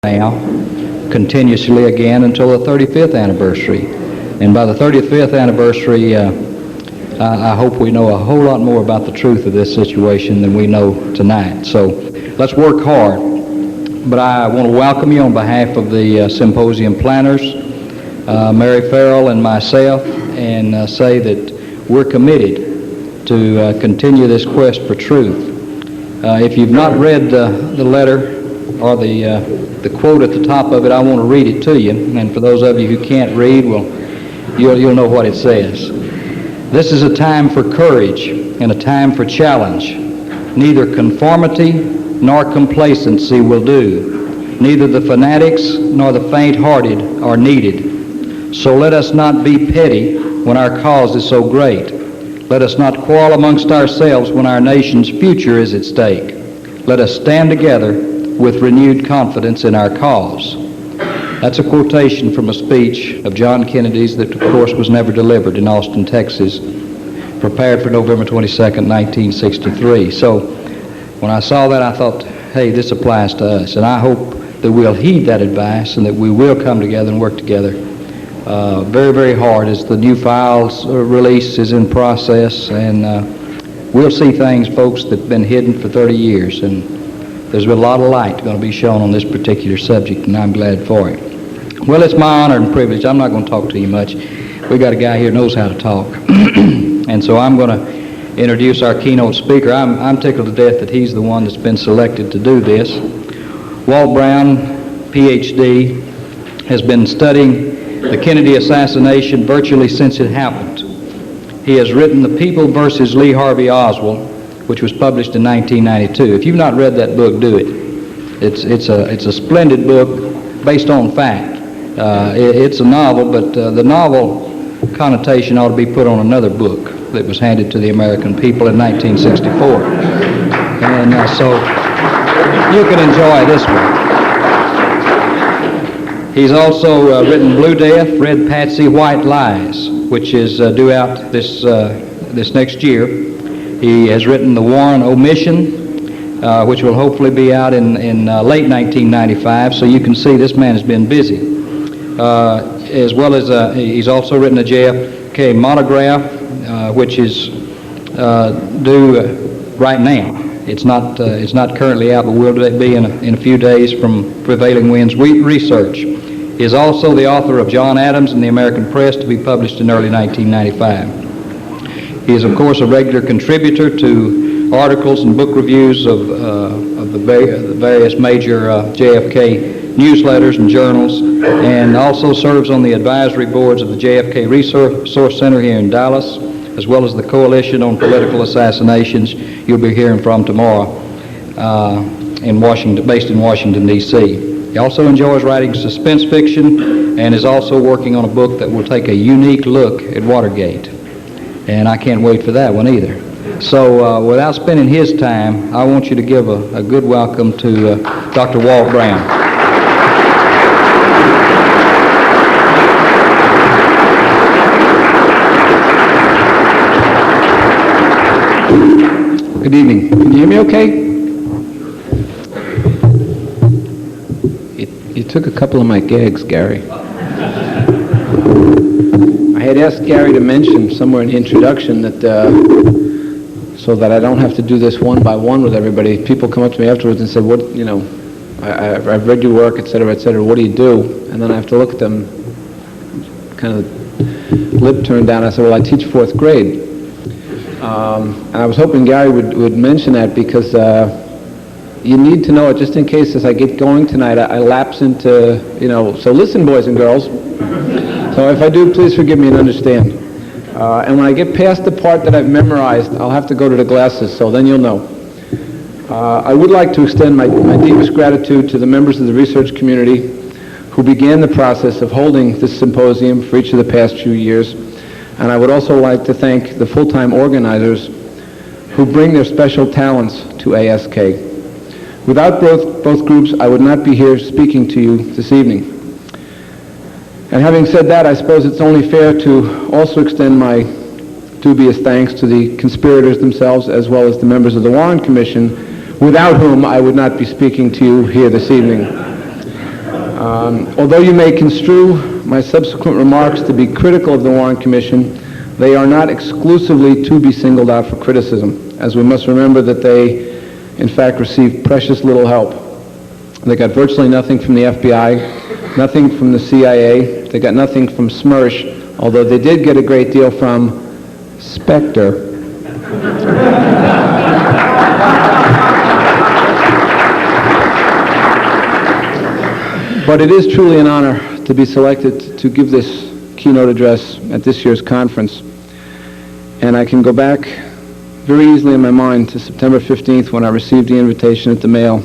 now, continuously again until the 35th anniversary. And by the 35th anniversary, I hope we know a whole lot more about the truth of this situation than we know tonight. So let's work hard. But I want to welcome you on behalf of the symposium planners, Mary Farrell and myself, and say that we're committed to continue this quest for truth. If you've not read the letter or the quote at the top of it, I want to read it to you. And for those of you who can't read, well, you'll know what it says. This is a time for courage and a time for challenge. Neither conformity nor complacency will do. Neither the fanatics nor the faint-hearted are needed. So let us not be petty when our cause is so great. Let us not quarrel amongst ourselves when our nation's future is at stake. Let us stand together with renewed confidence in our cause. That's a quotation from a speech of John Kennedy's that, of course, was never delivered in Austin, Texas, prepared for November 22nd, 1963. So when I saw that, I thought, hey, this applies to us. And I hope that we'll heed that advice and that we will come together and work together very, very hard as the new files release is in process. And we'll see things, folks, that have been hidden for 30 years. And there's been a lot of light going to be shown on this particular subject, and I'm glad for it. Well, it's my honor and privilege. I'm not going to talk to you much. We got a guy here who knows how to talk. And so I'm going to introduce our keynote speaker. I'm tickled to death that he's the one that's been selected to do this. Walt Brown, Ph.D., has been studying the Kennedy assassination virtually since it happened. He has written The People versus Lee Harvey Oswald, which was published in 1992. If you've not read that book, do it. It's a splendid book based on fact. It's a novel, but the novel connotation ought to be put on another book that was handed to the American people in 1964. And so you can enjoy this one. He's also written Blue Death, Red Patsy, White Lies, which is due out this next year. He has written The War on Omission, which will hopefully be out in late 1995, so you can see this man has been busy. As well as he's also written a JFK monograph, which is due right now. It's not currently out, but will be in a few days from Prevailing Winds Research. He is also the author of John Adams and the American Press, to be published in early 1995. He is, of course, a regular contributor to articles and book reviews of the various major JFK newsletters and journals, and also serves on the advisory boards of the JFK Resource Center here in Dallas, as well as the Coalition on Political Assassinations you'll be hearing from tomorrow based in Washington, D.C. He also enjoys writing suspense fiction and is also working on a book that will take a unique look at Watergate. And I can't wait for that one either. So without spending his time, I want you to give a good welcome to Dr. Walt Brown. Good evening. Can you hear me okay? You took a couple of my gags, Gary. I had asked Gary to mention somewhere in the introduction that so that I don't have to do this one by one with everybody. People come up to me afterwards and say, "What, I've read your work, et cetera, what do you do?" And then I have to look at them, kind of lip turned down. I said, "Well, I teach fourth grade." And I was hoping Gary would mention that because you need to know it just in case as I get going tonight I lapse into, so listen, boys and girls. So if I do, please forgive me and understand. And when I get past the part that I've memorized, I'll have to go to the glasses, so then you'll know. I would like to extend my deepest gratitude to the members of the research community who began the process of holding this symposium for each of the past few years. And I would also like to thank the full-time organizers who bring their special talents to ASK. Without both groups, I would not be here speaking to you this evening. And having said that, I suppose it's only fair to also extend my dubious thanks to the conspirators themselves, as well as the members of the Warren Commission, without whom I would not be speaking to you here this evening. Although you may construe my subsequent remarks to be critical of the Warren Commission, they are not exclusively to be singled out for criticism, as we must remember that they, in fact, received precious little help. They got virtually nothing from the FBI, nothing from the CIA, they got nothing from SMERSH, although they did get a great deal from Spectre. But it is truly an honor to be selected to give this keynote address at this year's conference. And I can go back very easily in my mind to September 15th when I received the invitation at the mail.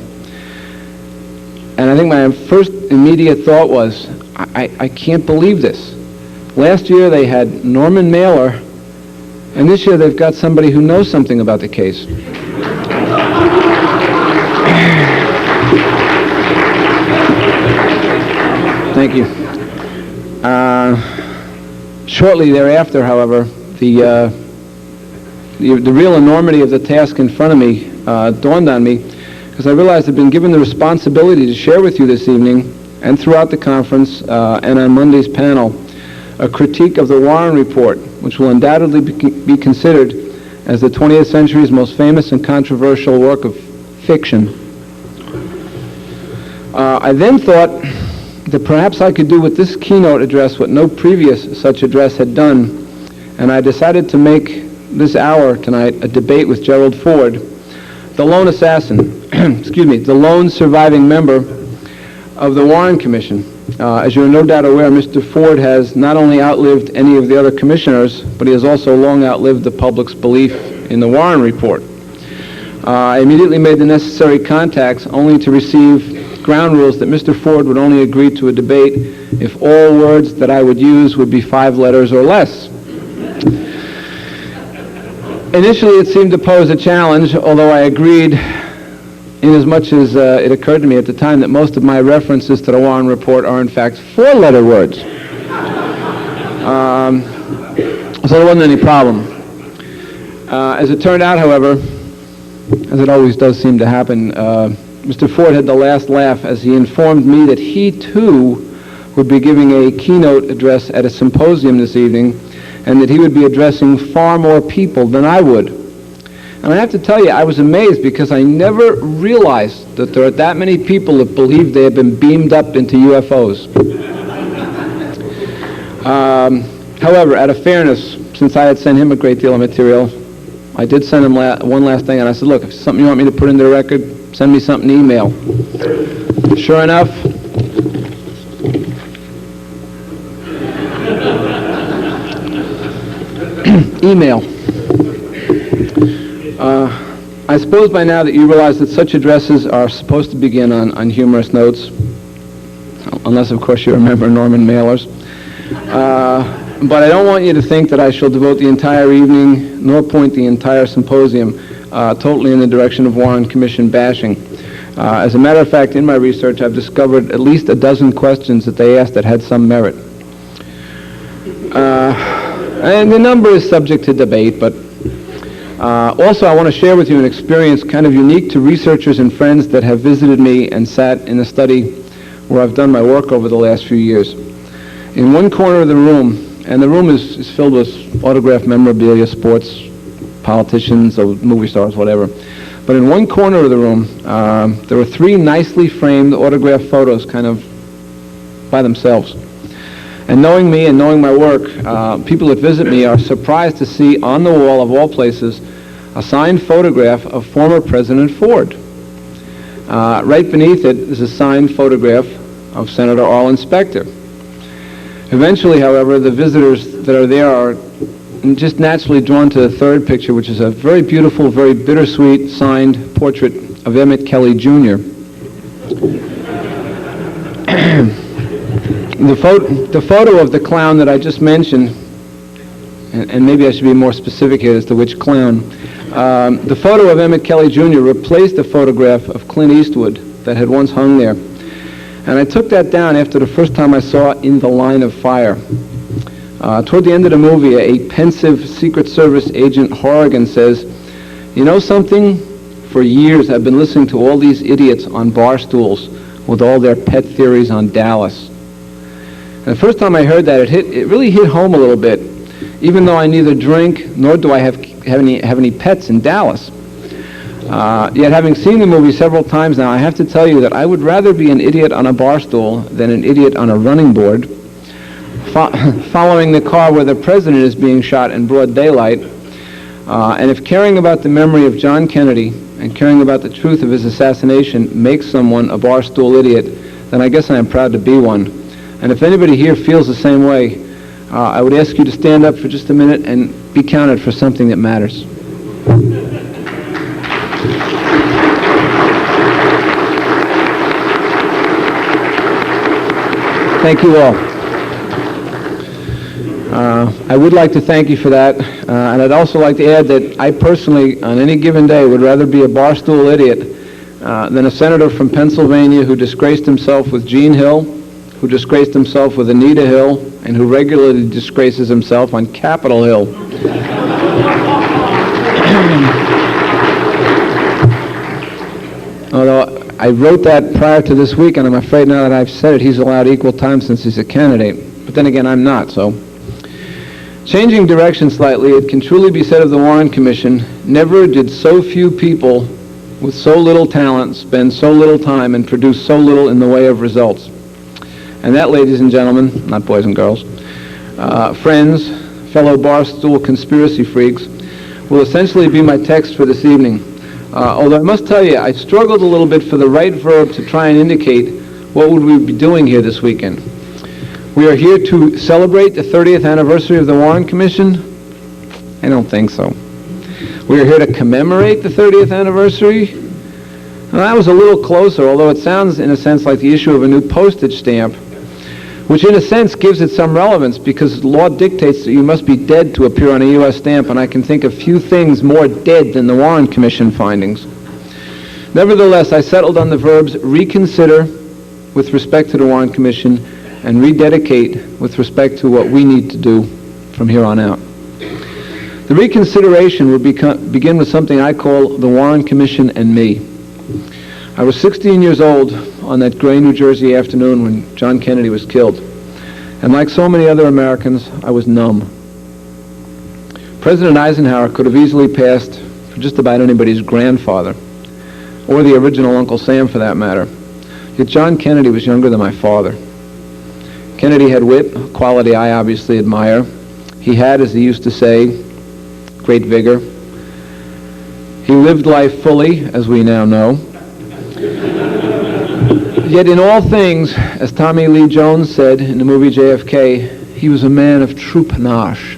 And I think my first immediate thought was, I can't believe this. Last year they had Norman Mailer, and this year they've got somebody who knows something about the case. Thank you. Shortly thereafter, however, the real enormity of the task in front of me dawned on me, because I realized I've been given the responsibility to share with you this evening and throughout the conference and on Monday's panel a critique of the Warren Report, which will undoubtedly be considered as the 20th century's most famous and controversial work of fiction. I then thought that perhaps I could do with this keynote address what no previous such address had done, and I decided to make this hour tonight a debate with Gerald Ford, the lone assassin, the lone surviving member of the Warren Commission. As you're no doubt aware, Mr. Ford has not only outlived any of the other commissioners, but he has also long outlived the public's belief in the Warren Report. I immediately made the necessary contacts only to receive ground rules that Mr. Ford would only agree to a debate if all words that I would use would be 5 letters or less. Initially, it seemed to pose a challenge, although I agreed inasmuch as it occurred to me at the time that most of my references to the Warren Report are in fact 4-letter words. So there wasn't any problem. As it turned out, however, as it always does seem to happen, Mr. Ford had the last laugh as he informed me that he, too, would be giving a keynote address at a symposium this evening, and that he would be addressing far more people than I would. And I have to tell you, I was amazed because I never realized that there are that many people that believe they have been beamed up into UFOs. However, out of fairness, since I had sent him a great deal of material, I did send him one last thing, and I said, look, if it's something you want me to put into the record, send me something email. Sure enough, email. I suppose by now that you realize that such addresses are supposed to begin on humorous notes, unless of course you remember Norman Mailer's. But I don't want you to think that I shall devote the entire evening, nor point the entire symposium totally in the direction of Warren Commission bashing. As a matter of fact, in my research, I've discovered at least a dozen questions that they asked that had some merit. And the number is subject to debate, but also I want to share with you an experience kind of unique to researchers and friends that have visited me and sat in the study where I've done my work over the last few years. In one corner of the room, and the room is filled with autographed memorabilia, sports, politicians, or movie stars, whatever. But in one corner of the room, there were 3 nicely framed autographed photos kind of by themselves. And knowing me and knowing my work, people that visit me are surprised to see on the wall, of all places, a signed photograph of former President Ford. Right beneath it is a signed photograph of Senator Arlen Specter. Eventually, however, the visitors that are there are just naturally drawn to the third picture, which is a very beautiful, very bittersweet signed portrait of Emmett Kelly Jr. The photo of the clown that I just mentioned, and maybe I should be more specific here as to which clown, the photo of Emmett Kelly Jr. replaced a photograph of Clint Eastwood that had once hung there. And I took that down after the first time I saw In the Line of Fire. Toward the end of the movie, a pensive Secret Service agent Horrigan says, "You know something? For years I've been listening to all these idiots on bar stools with all their pet theories on Dallas. And the first time I heard that, it really hit home a little bit, even though I neither drink nor do I have any pets in Dallas. Yet having seen the movie several times now, I have to tell you that I would rather be an idiot on a bar stool than an idiot on a running board, following the car where the president is being shot in broad daylight. And if caring about the memory of John Kennedy and caring about the truth of his assassination makes someone a bar stool idiot, then I guess I am proud to be one. And if anybody here feels the same way, I would ask you to stand up for just a minute and be counted for something that matters. Thank you all. I would like to thank you for that, and I'd also like to add that I personally, on any given day, would rather be a barstool idiot than a senator from Pennsylvania who disgraced himself with Gene Hill, who disgraced himself with Anita Hill, and who regularly disgraces himself on Capitol Hill. Although I wrote that prior to this week, and I'm afraid now that I've said it, he's allowed equal time since he's a candidate. But then again, I'm not, so. Changing direction slightly, it can truly be said of the Warren Commission, never did so few people with so little talent spend so little time and produce so little in the way of results. And that, ladies and gentlemen, not boys and girls, friends, fellow barstool conspiracy freaks, will essentially be my text for this evening. Although I must tell you, I struggled a little bit for the right verb to try and indicate what would we be doing here this weekend. We are here to celebrate the 30th anniversary of the Warren Commission? I don't think so. We are here to commemorate the 30th anniversary? Well, that was a little closer, although it sounds in a sense like the issue of a new postage stamp, which in a sense gives it some relevance because law dictates that you must be dead to appear on a U.S. stamp, and I can think of few things more dead than the Warren Commission findings. Nevertheless, I settled on the verbs reconsider with respect to the Warren Commission and rededicate with respect to what we need to do from here on out. The reconsideration would begin with something I call the Warren Commission and me. I was 16 years old on that gray New Jersey afternoon when John Kennedy was killed. And like so many other Americans, I was numb. President Eisenhower could have easily passed for just about anybody's grandfather, or the original Uncle Sam for that matter. Yet John Kennedy was younger than my father. Kennedy had wit, a quality I obviously admire. He had, as he used to say, great vigor. He lived life fully, as we now know. Yet in all things, as Tommy Lee Jones said in the movie JFK, he was a man of true panache.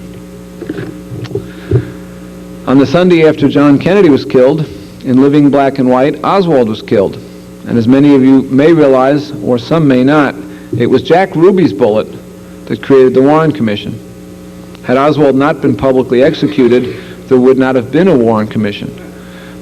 On the Sunday after John Kennedy was killed, in Living Black and White, Oswald was killed. And as many of you may realize, or some may not, it was Jack Ruby's bullet that created the Warren Commission. Had Oswald not been publicly executed, there would not have been a Warren Commission.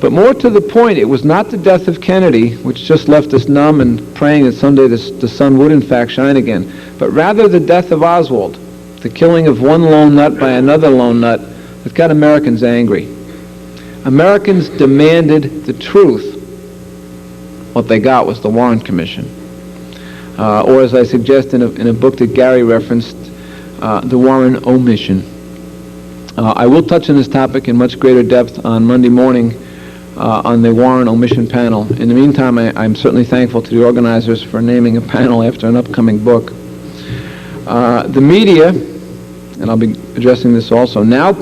But more to the point, it was not the death of Kennedy, which just left us numb and praying that someday the sun would in fact shine again, but rather the death of Oswald, the killing of one lone nut by another lone nut that got Americans angry. Americans demanded the truth. What they got was the Warren Commission. Or as I suggest in a book that Gary referenced, the Warren Omission. I will touch on this topic in much greater depth on Monday morning on the Warren Omission panel. In the meantime, I'm certainly thankful to the organizers for naming a panel after an upcoming book. The media, and I'll be addressing this also, now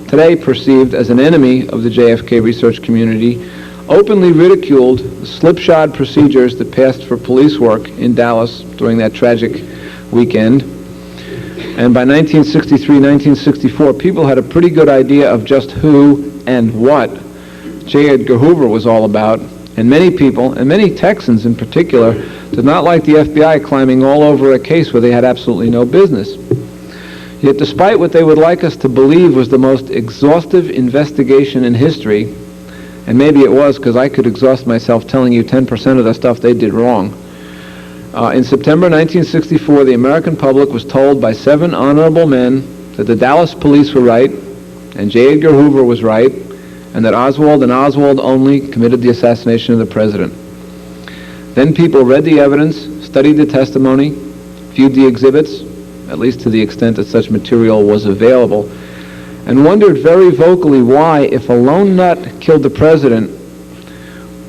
today perceived as an enemy of the JFK research community, openly ridiculed the slipshod procedures that passed for police work in Dallas during that tragic weekend. And by 1963, 1964, people had a pretty good idea of just who and what J. Edgar Hoover was all about. And many people, and many Texans in particular, did not like the FBI climbing all over a case where they had absolutely no business. Yet despite what they would like us to believe was the most exhaustive investigation in history, and maybe it was because I could exhaust myself telling you 10% of the stuff they did wrong. In September 1964, the American public was told by 7 honorable men that the Dallas police were right, and J. Edgar Hoover was right, and that Oswald and Oswald only committed the assassination of the president. Then people read the evidence, studied the testimony, viewed the exhibits, at least to the extent that such material was available, and wondered very vocally why, if a lone nut killed the president,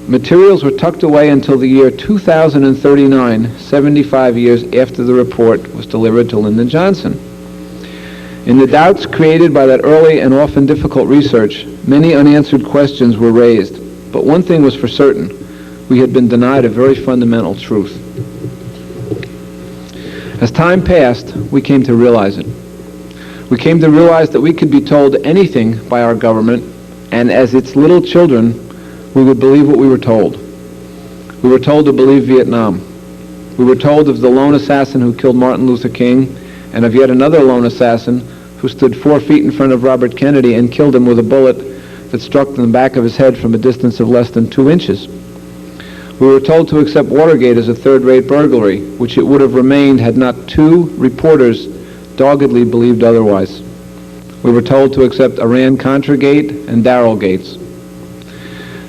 materials were tucked away until the year 2039, 75 years after the report was delivered to Lyndon Johnson. In the doubts created by that early and often difficult research, many unanswered questions were raised. But one thing was for certain: we had been denied a very fundamental truth. As time passed, we came to realize it. We came to realize that we could be told anything by our government, and as its little children, we would believe what we were told. We were told to believe Vietnam. We were told of the lone assassin who killed Martin Luther King, and of yet another lone assassin who stood 4 feet in front of Robert Kennedy and killed him with a bullet that struck in the back of his head from a distance of less than 2 inches. We were told to accept Watergate as a third-rate burglary, which it would have remained had not 2 reporters doggedly believed otherwise. We were told to accept Iran-Contra-gate and Darrell-gates.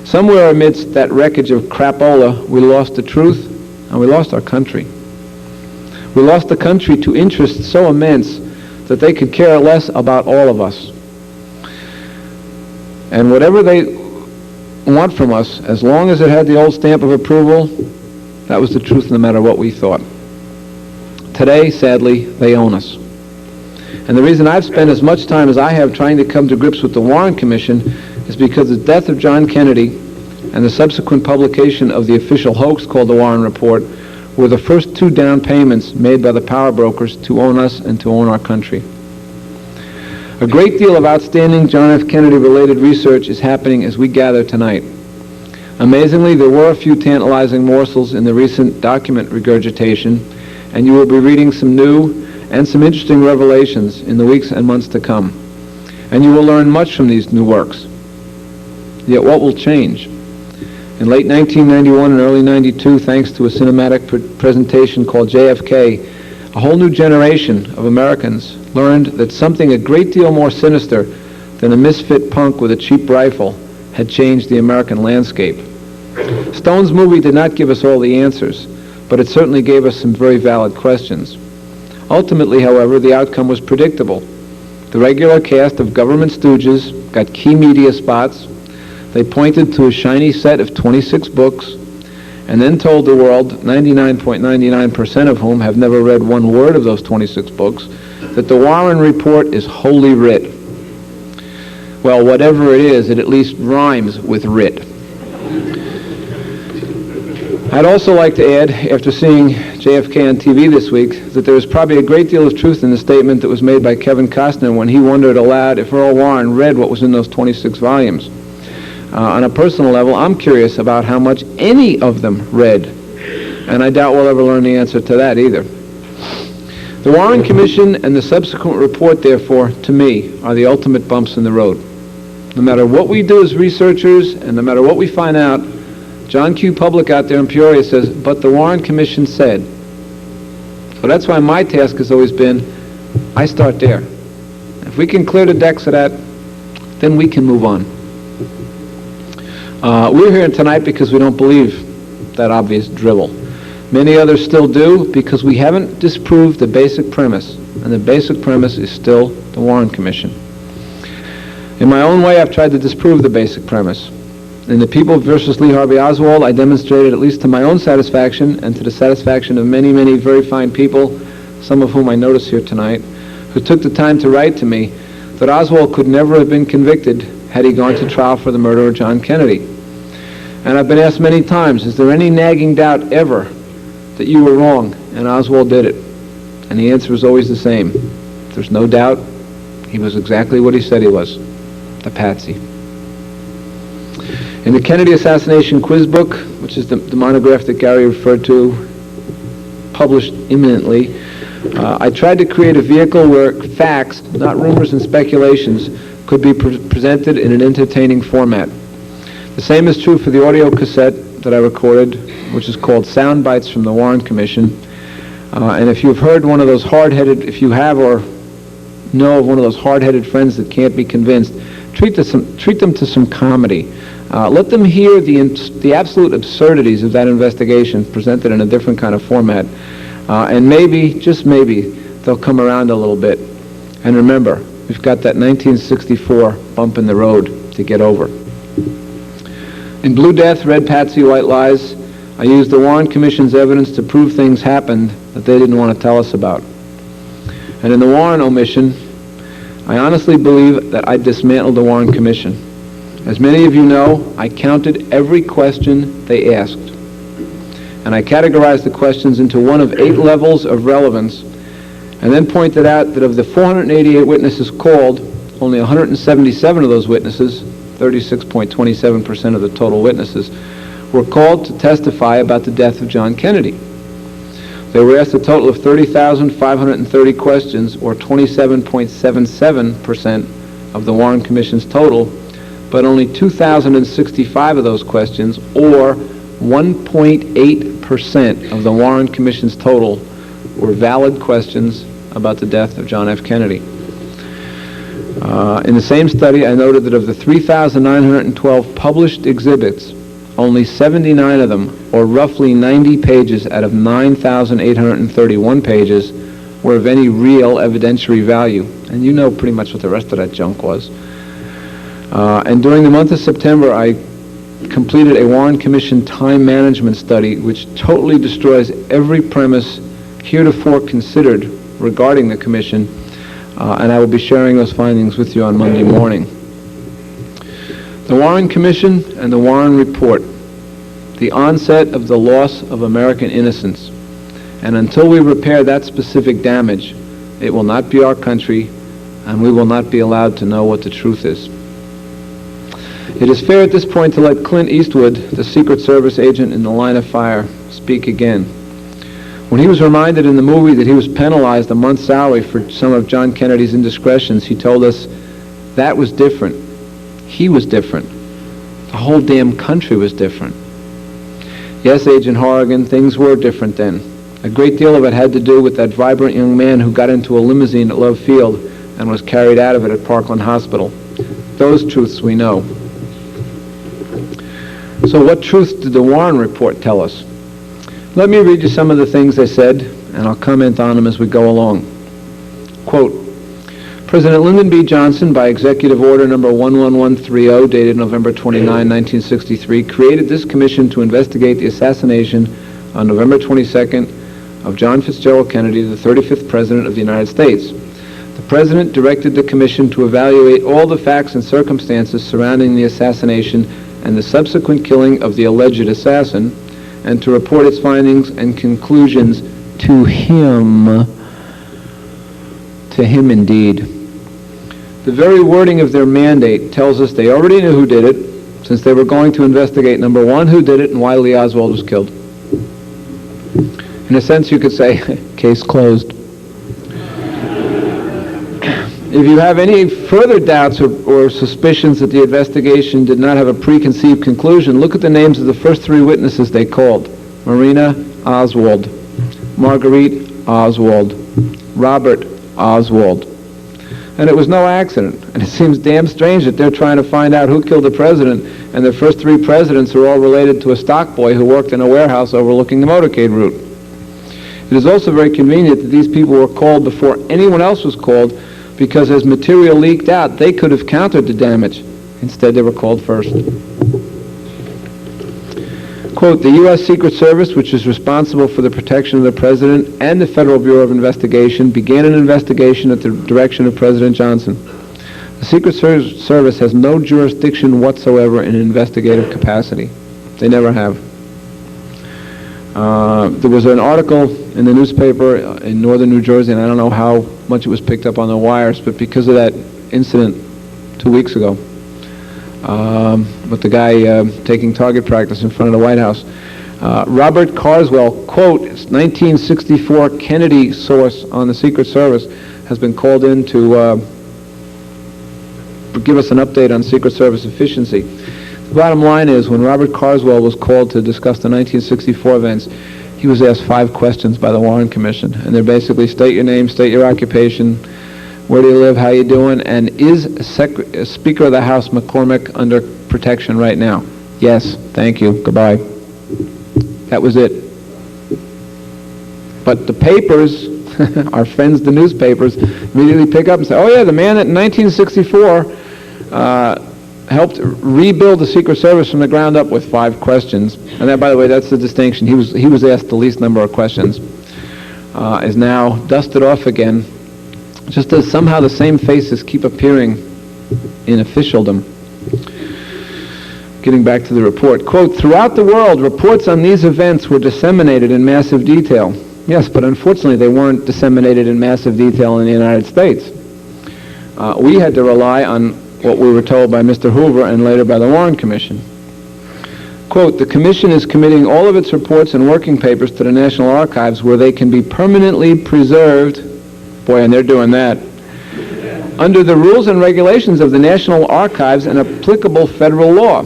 Somewhere amidst that wreckage of crapola, we lost the truth, and we lost our country. We lost the country to interests so immense that they could care less about all of us. And whatever they want from us, as long as it had the old stamp of approval, that was the truth no matter what we thought. Today, sadly, they own us. And the reason I've spent as much time as I have trying to come to grips with the Warren Commission is because the death of John Kennedy and the subsequent publication of the official hoax called the Warren Report were the first 2 down payments made by the power brokers to own us and to own our country. A great deal of outstanding John F. Kennedy-related research is happening as we gather tonight. Amazingly, there were a few tantalizing morsels in the recent document regurgitation, and you will be reading some new and some interesting revelations in the weeks and months to come. And you will learn much from these new works. Yet what will change? In late 1991 and early 92, thanks to a cinematic presentation called JFK, a whole new generation of Americans learned that something a great deal more sinister than a misfit punk with a cheap rifle had changed the American landscape. Stone's movie did not give us all the answers, but it certainly gave us some very valid questions. Ultimately, however, the outcome was predictable. The regular cast of government stooges got key media spots. They pointed to a shiny set of 26 books and then told the world, 99.99% of whom have never read one word of those 26 books, that the Warren Report is holy writ. Well, whatever it is, it at least rhymes with writ. I'd also like to add, after seeing JFK on TV this week, that there is probably a great deal of truth in the statement that was made by Kevin Costner when he wondered aloud if Earl Warren read what was in those 26 volumes. On a personal level, I'm curious about how much any of them read, and I doubt we'll ever learn the answer to that either. The Warren Commission and the subsequent report, therefore, to me, are the ultimate bumps in the road. No matter what we do as researchers, and no matter what we find out, John Q. Public out there in Peoria says, but the Warren Commission said. So that's why my task has always been, I start there. If we can clear the decks of that, then we can move on. We're here tonight because we don't believe that obvious drivel. Many others still do because we haven't disproved the basic premise, and the basic premise is still the Warren Commission. In my own way, I've tried to disprove the basic premise. In the People versus Lee Harvey Oswald, I demonstrated, at least to my own satisfaction and to the satisfaction of many, many very fine people, some of whom I notice here tonight, who took the time to write to me, that Oswald could never have been convicted had he gone to trial for the murder of John Kennedy. And I've been asked many times, is there any nagging doubt ever that you were wrong and Oswald did it? And the answer is always the same. There's no doubt he was exactly what he said he was, a patsy. In the Kennedy Assassination Quiz Book, which is the monograph that Gary referred to, published imminently, I tried to create a vehicle where facts, not rumors and speculations, could be presented in an entertaining format. The same is true for the audio cassette that I recorded, which is called Sound Bites from the Warren Commission. And if you've heard one of those hard-headed, if you have or know of one of those hard-headed friends that can't be convinced, treat them to some comedy. Let them hear the absolute absurdities of that investigation presented in a different kind of format. And maybe, just maybe, they'll come around a little bit. And remember, we've got that 1964 bump in the road to get over. In Blue Death, Red Patsy, White Lies, I used the Warren Commission's evidence to prove things happened that they didn't want to tell us about. And in the Warren omission, I honestly believe that I dismantled the Warren Commission. As many of you know, I counted every question they asked. And I categorized the questions into one of 8 levels of relevance, and then pointed out that of the 488 witnesses called, only 177 of those witnesses, 36.27% of the total witnesses, were called to testify about the death of John Kennedy. They were asked a total of 30,530 questions, or 27.77% of the Warren Commission's total, but only 2,065 of those questions, or 1.8% of the Warren Commission's total, were valid questions about the death of John F. Kennedy. In the same study, I noted that of the 3,912 published exhibits, only 79 of them, or roughly 90 pages out of 9,831 pages, were of any real evidentiary value. And you know pretty much what the rest of that junk was. And during the month of September, I completed a Warren Commission time management study which totally destroys every premise heretofore considered regarding the Commission, and I will be sharing those findings with you on Monday morning. The Warren Commission and the Warren Report, the onset of the loss of American innocence. And until we repair that specific damage, it will not be our country, and we will not be allowed to know what the truth is. It is fair at this point to let Clint Eastwood, the Secret Service agent in The Line of Fire, speak again. When he was reminded in the movie that he was penalized a month's salary for some of John Kennedy's indiscretions, he told us that was different. He was different. The whole damn country was different. Yes, Agent Horrigan, things were different then. A great deal of it had to do with that vibrant young man who got into a limousine at Love Field and was carried out of it at Parkland Hospital. Those truths we know. So what truth did the Warren Report tell us? Let me read you some of the things they said, and I'll comment on them as we go along. Quote, President Lyndon B. Johnson, by Executive Order number 11130, dated November 29, 1963, created this commission to investigate the assassination on November 22nd of John Fitzgerald Kennedy, the 35th President of the United States. The President directed the commission to evaluate all the facts and circumstances surrounding the assassination and the subsequent killing of the alleged assassin, and to report its findings and conclusions to him. To him indeed. The very wording of their mandate tells us they already knew who did it, since they were going to investigate, number one, who did it and why Lee Oswald was killed. In a sense, you could say, case closed. If you have any further doubts or suspicions that the investigation did not have a preconceived conclusion, look at the names of the first 3 witnesses they called. Marina Oswald, Marguerite Oswald, Robert Oswald. And it was no accident. And it seems damn strange that they're trying to find out who killed the president, and the first 3 presidents are all related to a stock boy who worked in a warehouse overlooking the motorcade route. It is also very convenient that these people were called before anyone else was called, because as material leaked out, they could have countered the damage. Instead, they were called first. Quote, the U.S. Secret Service, which is responsible for the protection of the President, and the Federal Bureau of Investigation began an investigation at the direction of President Johnson. The Secret Service has no jurisdiction whatsoever in an investigative capacity. They never have. There was an article in the newspaper in northern New Jersey, and I don't know how much it was picked up on the wires, but because of that incident 2 weeks ago with the guy taking target practice in front of the White House, Robert Carswell, quote, 1964 Kennedy source on the Secret Service, has been called in to give us an update on Secret Service efficiency. The bottom line is, when Robert Carswell was called to discuss the 1964 events, he was asked 5 questions by the Warren Commission, and they're basically, state your name, state your occupation, where do you live, how you doing, and is Speaker of the House McCormick under protection right now? Yes, thank you, goodbye. That was it. But the papers, our friends the newspapers, immediately pick up and say, oh yeah, the man that in 1964 helped rebuild the Secret Service from the ground up with 5 questions. And that, by the way, that's the distinction. He was asked the least number of questions. Is now dusted off again, just as somehow the same faces keep appearing in officialdom. Getting back to the report, quote, throughout the world, reports on these events were disseminated in massive detail. Yes, but unfortunately they weren't disseminated in massive detail in the United States. We had to rely on what we were told by Mr. Hoover and later by the Warren Commission. Quote, the Commission is committing all of its reports and working papers to the National Archives where they can be permanently preserved, boy, and they're doing that, under the rules and regulations of the National Archives and applicable federal law.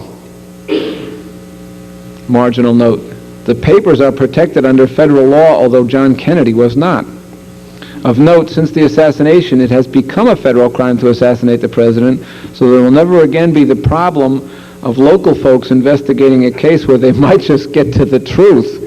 Marginal note, the papers are protected under federal law, although John Kennedy was not. Of note, since the assassination, it has become a federal crime to assassinate the president, so there will never again be the problem of local folks investigating a case where they might just get to the truth.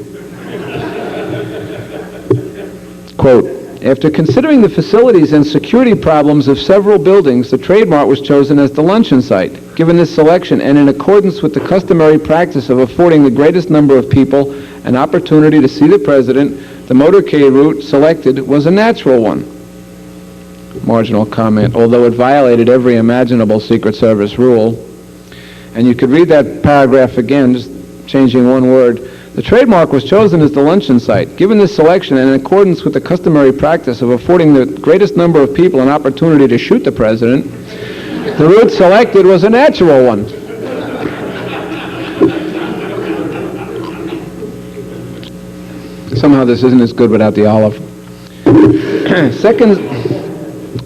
Quote, after considering the facilities and security problems of several buildings, the Trade Mart was chosen as the luncheon site. Given this selection, and in accordance with the customary practice of affording the greatest number of people an opportunity to see the president, the motorcade route selected was a natural one. Marginal comment, although it violated every imaginable Secret Service rule. And you could read that paragraph again, just changing one word. The Trade Mart was chosen as the luncheon site. Given this selection, and in accordance with the customary practice of affording the greatest number of people an opportunity to shoot the president, the route selected was a natural one. Somehow this isn't as good without the olive.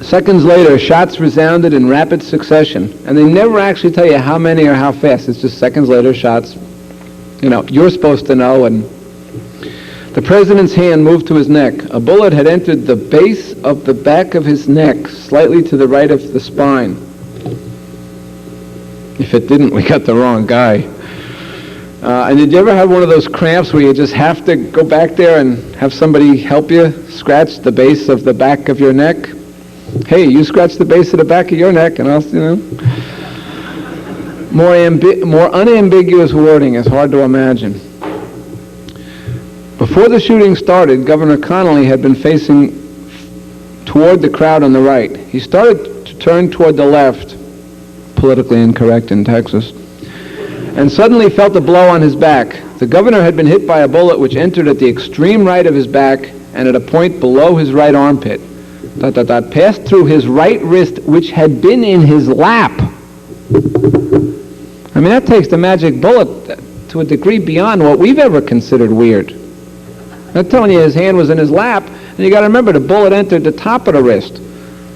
Seconds later, shots resounded in rapid succession, and they never actually tell you how many or how fast. It's just seconds later, shots. You know, you're supposed to know, and the president's hand moved to his neck. A bullet had entered the base of the back of his neck, slightly to the right of the spine. If it didn't, we got the wrong guy. And did you ever have one of those cramps where you just have to go back there and have somebody help you scratch the base of the back of your neck? Hey, you scratch the base of the back of your neck, and I'll, More unambiguous wording is hard to imagine. Before the shooting started, Governor Connolly had been facing toward the crowd on the right. He started to turn toward the left, politically incorrect in Texas, and suddenly felt a blow on his back. The governor had been hit by a bullet which entered at the extreme right of his back and at a point below his right armpit. Passed through his right wrist, which had been in his lap. I mean, that takes the magic bullet to a degree beyond what we've ever considered weird. I'm telling you, his hand was in his lap, and you got to remember, the bullet entered the top of the wrist.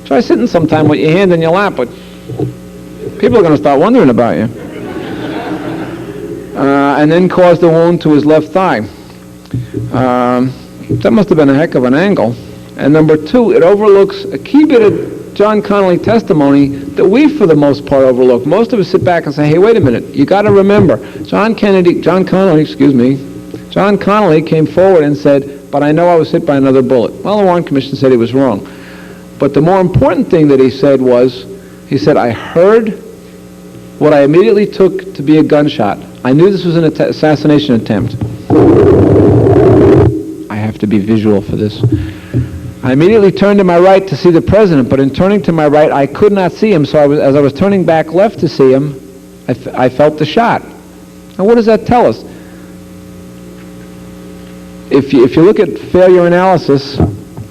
Try sitting sometime with your hand in your lap, but people are going to start wondering about you. And then caused a wound to his left thigh. That must have been a heck of an angle. And number two, it overlooks a key bit of John Connolly testimony that we, for the most part, overlook. Most of us sit back and say, hey, wait a minute, you got to remember, John Connolly came forward and said, but I know I was hit by another bullet. Well, the Warren Commission said he was wrong. But the more important thing that he said was, he said, I heard what I immediately took to be a gunshot. I knew this was an assassination attempt. I have to be visual for this. I immediately turned to my right to see the president, but in turning to my right, I could not see him, so as I was turning back left to see him, I felt the shot. Now, what does that tell us? If you look at failure analysis,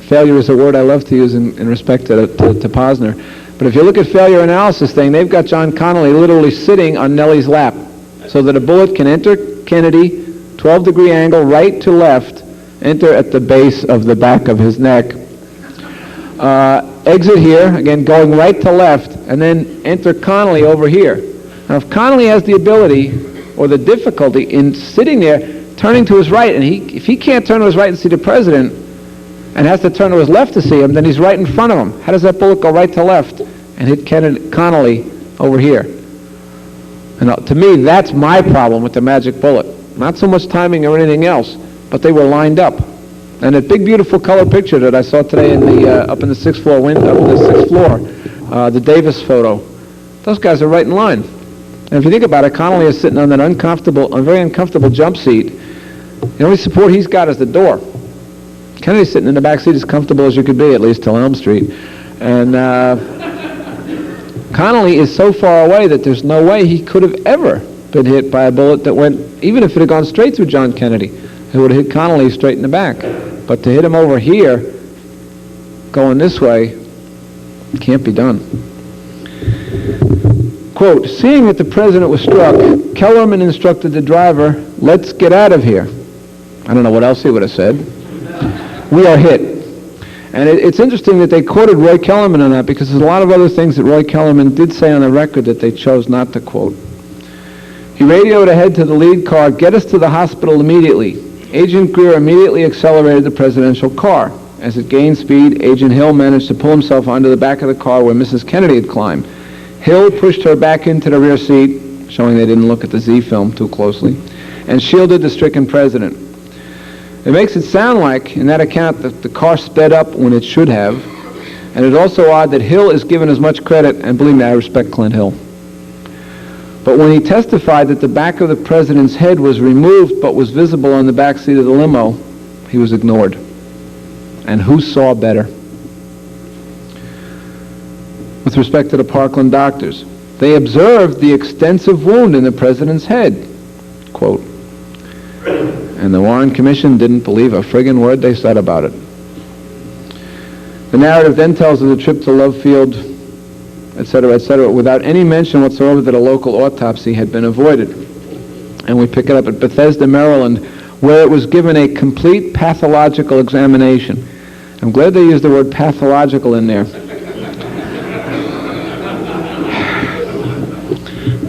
failure is a word I love to use in respect to Posner, but if you look at failure analysis thing, they've got John Connolly literally sitting on Nellie's lap, so that a bullet can enter Kennedy, 12-degree angle, right to left, enter at the base of the back of his neck, exit here, again going right to left, and then enter Connolly over here. Now if Connolly has the ability or the difficulty in sitting there, turning to his right, and if he can't turn to his right and see the president, and has to turn to his left to see him, then he's right in front of him. How does that bullet go right to left and hit Connolly over here? And to me, that's my problem with the magic bullet. Not so much timing or anything else, but they were lined up. And that big, beautiful color picture that I saw today in the up in the sixth floor window, up in the sixth floor, the Davis photo, those guys are right in line. And if you think about it, Connolly is sitting on that very uncomfortable jump seat. The only support he's got is the door. Kennedy's sitting in the back seat as comfortable as you could be, at least till Elm Street. And Connolly is so far away that there's no way he could have ever been hit by a bullet that went, even if it had gone straight through John Kennedy, it would have hit Connolly straight in the back. But to hit him over here, going this way, can't be done. Quote, seeing that the president was struck, Kellerman instructed the driver, let's get out of here. I don't know what else he would have said. We are hit. And it's interesting that they quoted Roy Kellerman on that, because there's a lot of other things that Roy Kellerman did say on the record that they chose not to quote. He radioed ahead to the lead car, get us to the hospital immediately. Agent Greer immediately accelerated the presidential car. As it gained speed, Agent Hill managed to pull himself onto the back of the car where Mrs. Kennedy had climbed. Hill pushed her back into the rear seat, showing they didn't look at the Z film too closely, and shielded the stricken president. It makes it sound like, in that account, that the car sped up when it should have, and it's also odd that Hill is given as much credit, and believe me, I respect Clint Hill. But when he testified that the back of the president's head was removed but was visible on the back seat of the limo, he was ignored. And who saw better? With respect to the Parkland doctors, they observed the extensive wound in the president's head. Quote, and the Warren Commission didn't believe a friggin' word they said about it. The narrative then tells of the trip to Love Field, etc., without any mention whatsoever that a local autopsy had been avoided. And we pick it up at Bethesda, Maryland, where it was given a complete pathological examination. I'm glad they used the word pathological in there.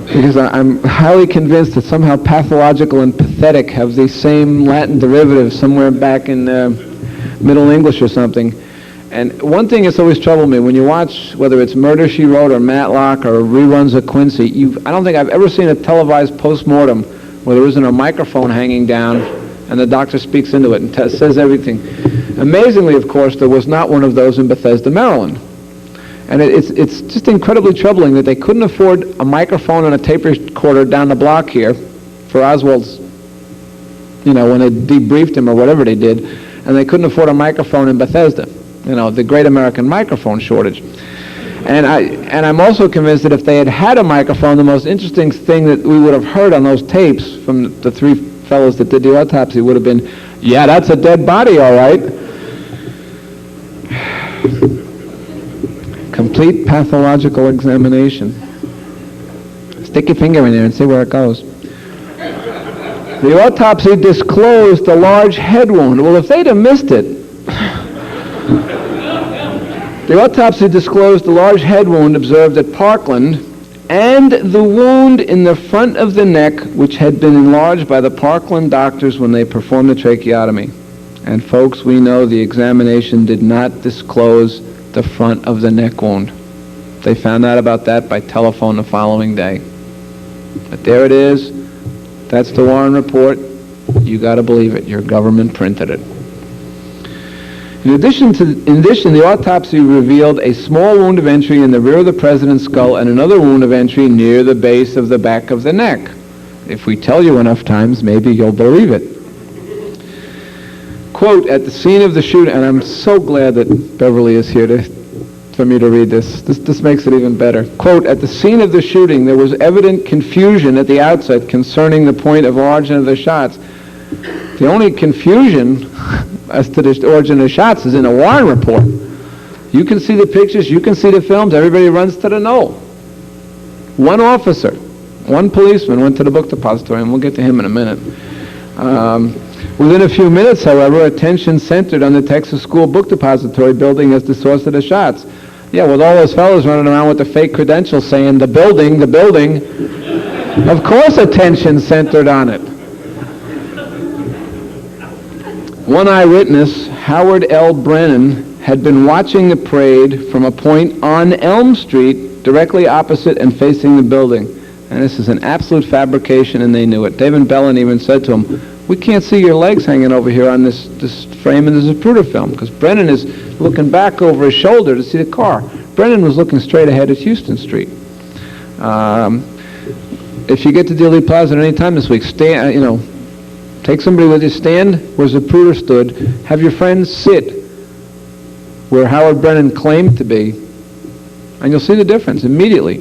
Because I'm highly convinced that somehow pathological and pathetic have the same Latin derivatives somewhere back in Middle English or something. And one thing that's always troubled me, when you watch, whether it's Murder, She Wrote or Matlock or reruns of Quincy, I don't think I've ever seen a televised post-mortem where there isn't a microphone hanging down and the doctor speaks into it and says everything. Amazingly, of course, there was not one of those in Bethesda, Maryland. And it's just incredibly troubling that they couldn't afford a microphone and a tape recorder down the block here for Oswald's, when they debriefed him or whatever they did, and they couldn't afford a microphone in Bethesda. The great American microphone shortage. And I'm also convinced that if they had had a microphone, the most interesting thing that we would have heard on those tapes from the three fellows that did the autopsy would have been, yeah, that's a dead body, all right. Complete pathological examination. Stick your finger in there and see where it goes. The autopsy disclosed a large head wound. Well, if they'd have missed it, the autopsy disclosed a large head wound observed at Parkland and the wound in the front of the neck, which had been enlarged by the Parkland doctors when they performed the tracheotomy. And folks, we know the examination did not disclose the front of the neck wound. They found out about that by telephone the following day. But there it is. That's the Warren report. You got to believe it. Your government printed it. In addition, the autopsy revealed a small wound of entry in the rear of the president's skull and another wound of entry near the base of the back of the neck. If we tell you enough times, maybe you'll believe it. Quote, at the scene of the shooting, and I'm so glad that Beverly is here for me to read this. This makes it even better. Quote, at the scene of the shooting, there was evident confusion at the outset concerning the point of origin of the shots. The only confusion as to the origin of the shots is in the Warren report. You can see the pictures, you can see the films, everybody runs to the knoll. One officer, one policeman went to the book depository, and we'll get to him in a minute. Within a few minutes, however, attention centered on the Texas School Book Depository building as the source of the shots. Yeah, with all those fellows running around with the fake credentials saying, the building, of course attention centered on it. One eyewitness, Howard L. Brennan, had been watching the parade from a point on Elm Street directly opposite and facing the building. And this is an absolute fabrication, and they knew it. David Bellin even said to him, "We can't see your legs hanging over here on this frame in the Zapruder film," because Brennan is looking back over his shoulder to see the car. Brennan was looking straight ahead at Houston Street. If you get to Dealey Plaza at any time this week, take somebody with you, stand where Zapruder stood, have your friends sit where Howard Brennan claimed to be, and you'll see the difference immediately.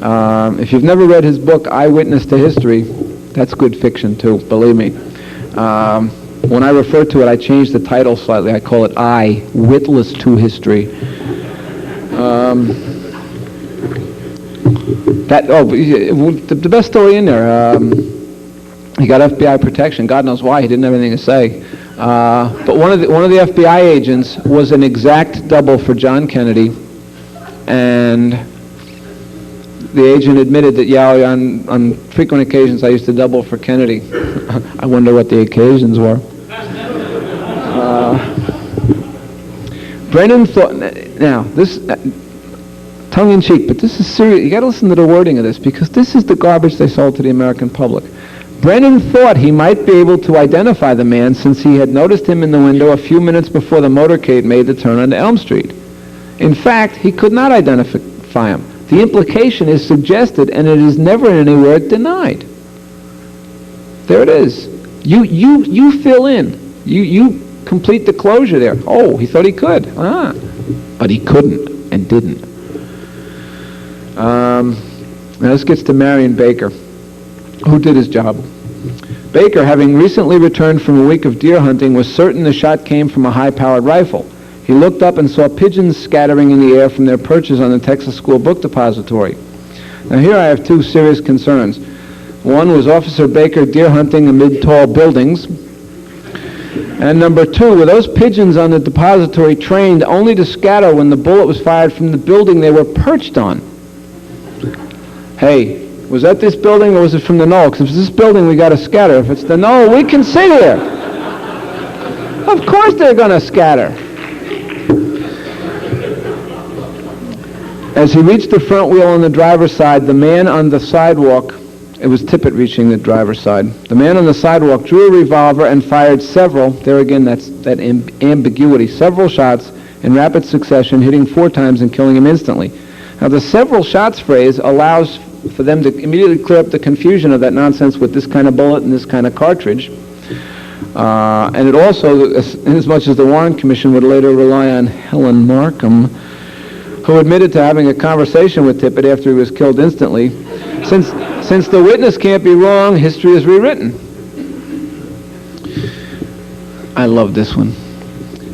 If you've never read his book, Eyewitness to History, that's good fiction too, believe me. When I refer to it, I change the title slightly. I call it Eyewitness to History. The best story in there, he got FBI protection. God knows why. He didn't have anything to say. But one of the FBI agents was an exact double for John Kennedy, and the agent admitted that, yeah, on frequent occasions I used to double for Kennedy. I wonder what the occasions were. Brennan thought, now, this, tongue-in-cheek, but this is serious. You got to listen to the wording of this, because this is the garbage they sold to the American public. Brennan thought he might be able to identify the man since he had noticed him in the window a few minutes before the motorcade made the turn onto Elm Street. In fact, he could not identify him. The implication is suggested, and it is never anywhere denied. There it is. You fill in. You complete the closure there. Oh, he thought he could. But he couldn't and didn't. Now this gets to Marion Baker, who did his job. Baker, having recently returned from a week of deer hunting, was certain the shot came from a high-powered rifle. He looked up and saw pigeons scattering in the air from their perches on the Texas School Book Depository. Now here I have two serious concerns. One was Officer Baker deer hunting amid tall buildings. And number two, were those pigeons on the depository trained only to scatter when the bullet was fired from the building they were perched on? Hey, was that this building or was it from the knoll? Because if it's this building, we got to scatter. If it's the knoll, we can sit here. Of course they're going to scatter. As he reached the front wheel on the driver's side, the man on the sidewalk, it was Tippett reaching the driver's side, the man on the sidewalk drew a revolver and fired several, there again that's that ambiguity, several shots in rapid succession, hitting 4 times and killing him instantly. Now the several shots phrase allows for them to immediately clear up the confusion of that nonsense with this kind of bullet and this kind of cartridge. And it also, in as much as the Warren Commission would later rely on Helen Markham, who admitted to having a conversation with Tippett after he was killed instantly, since the witness can't be wrong, history is rewritten. I love this one.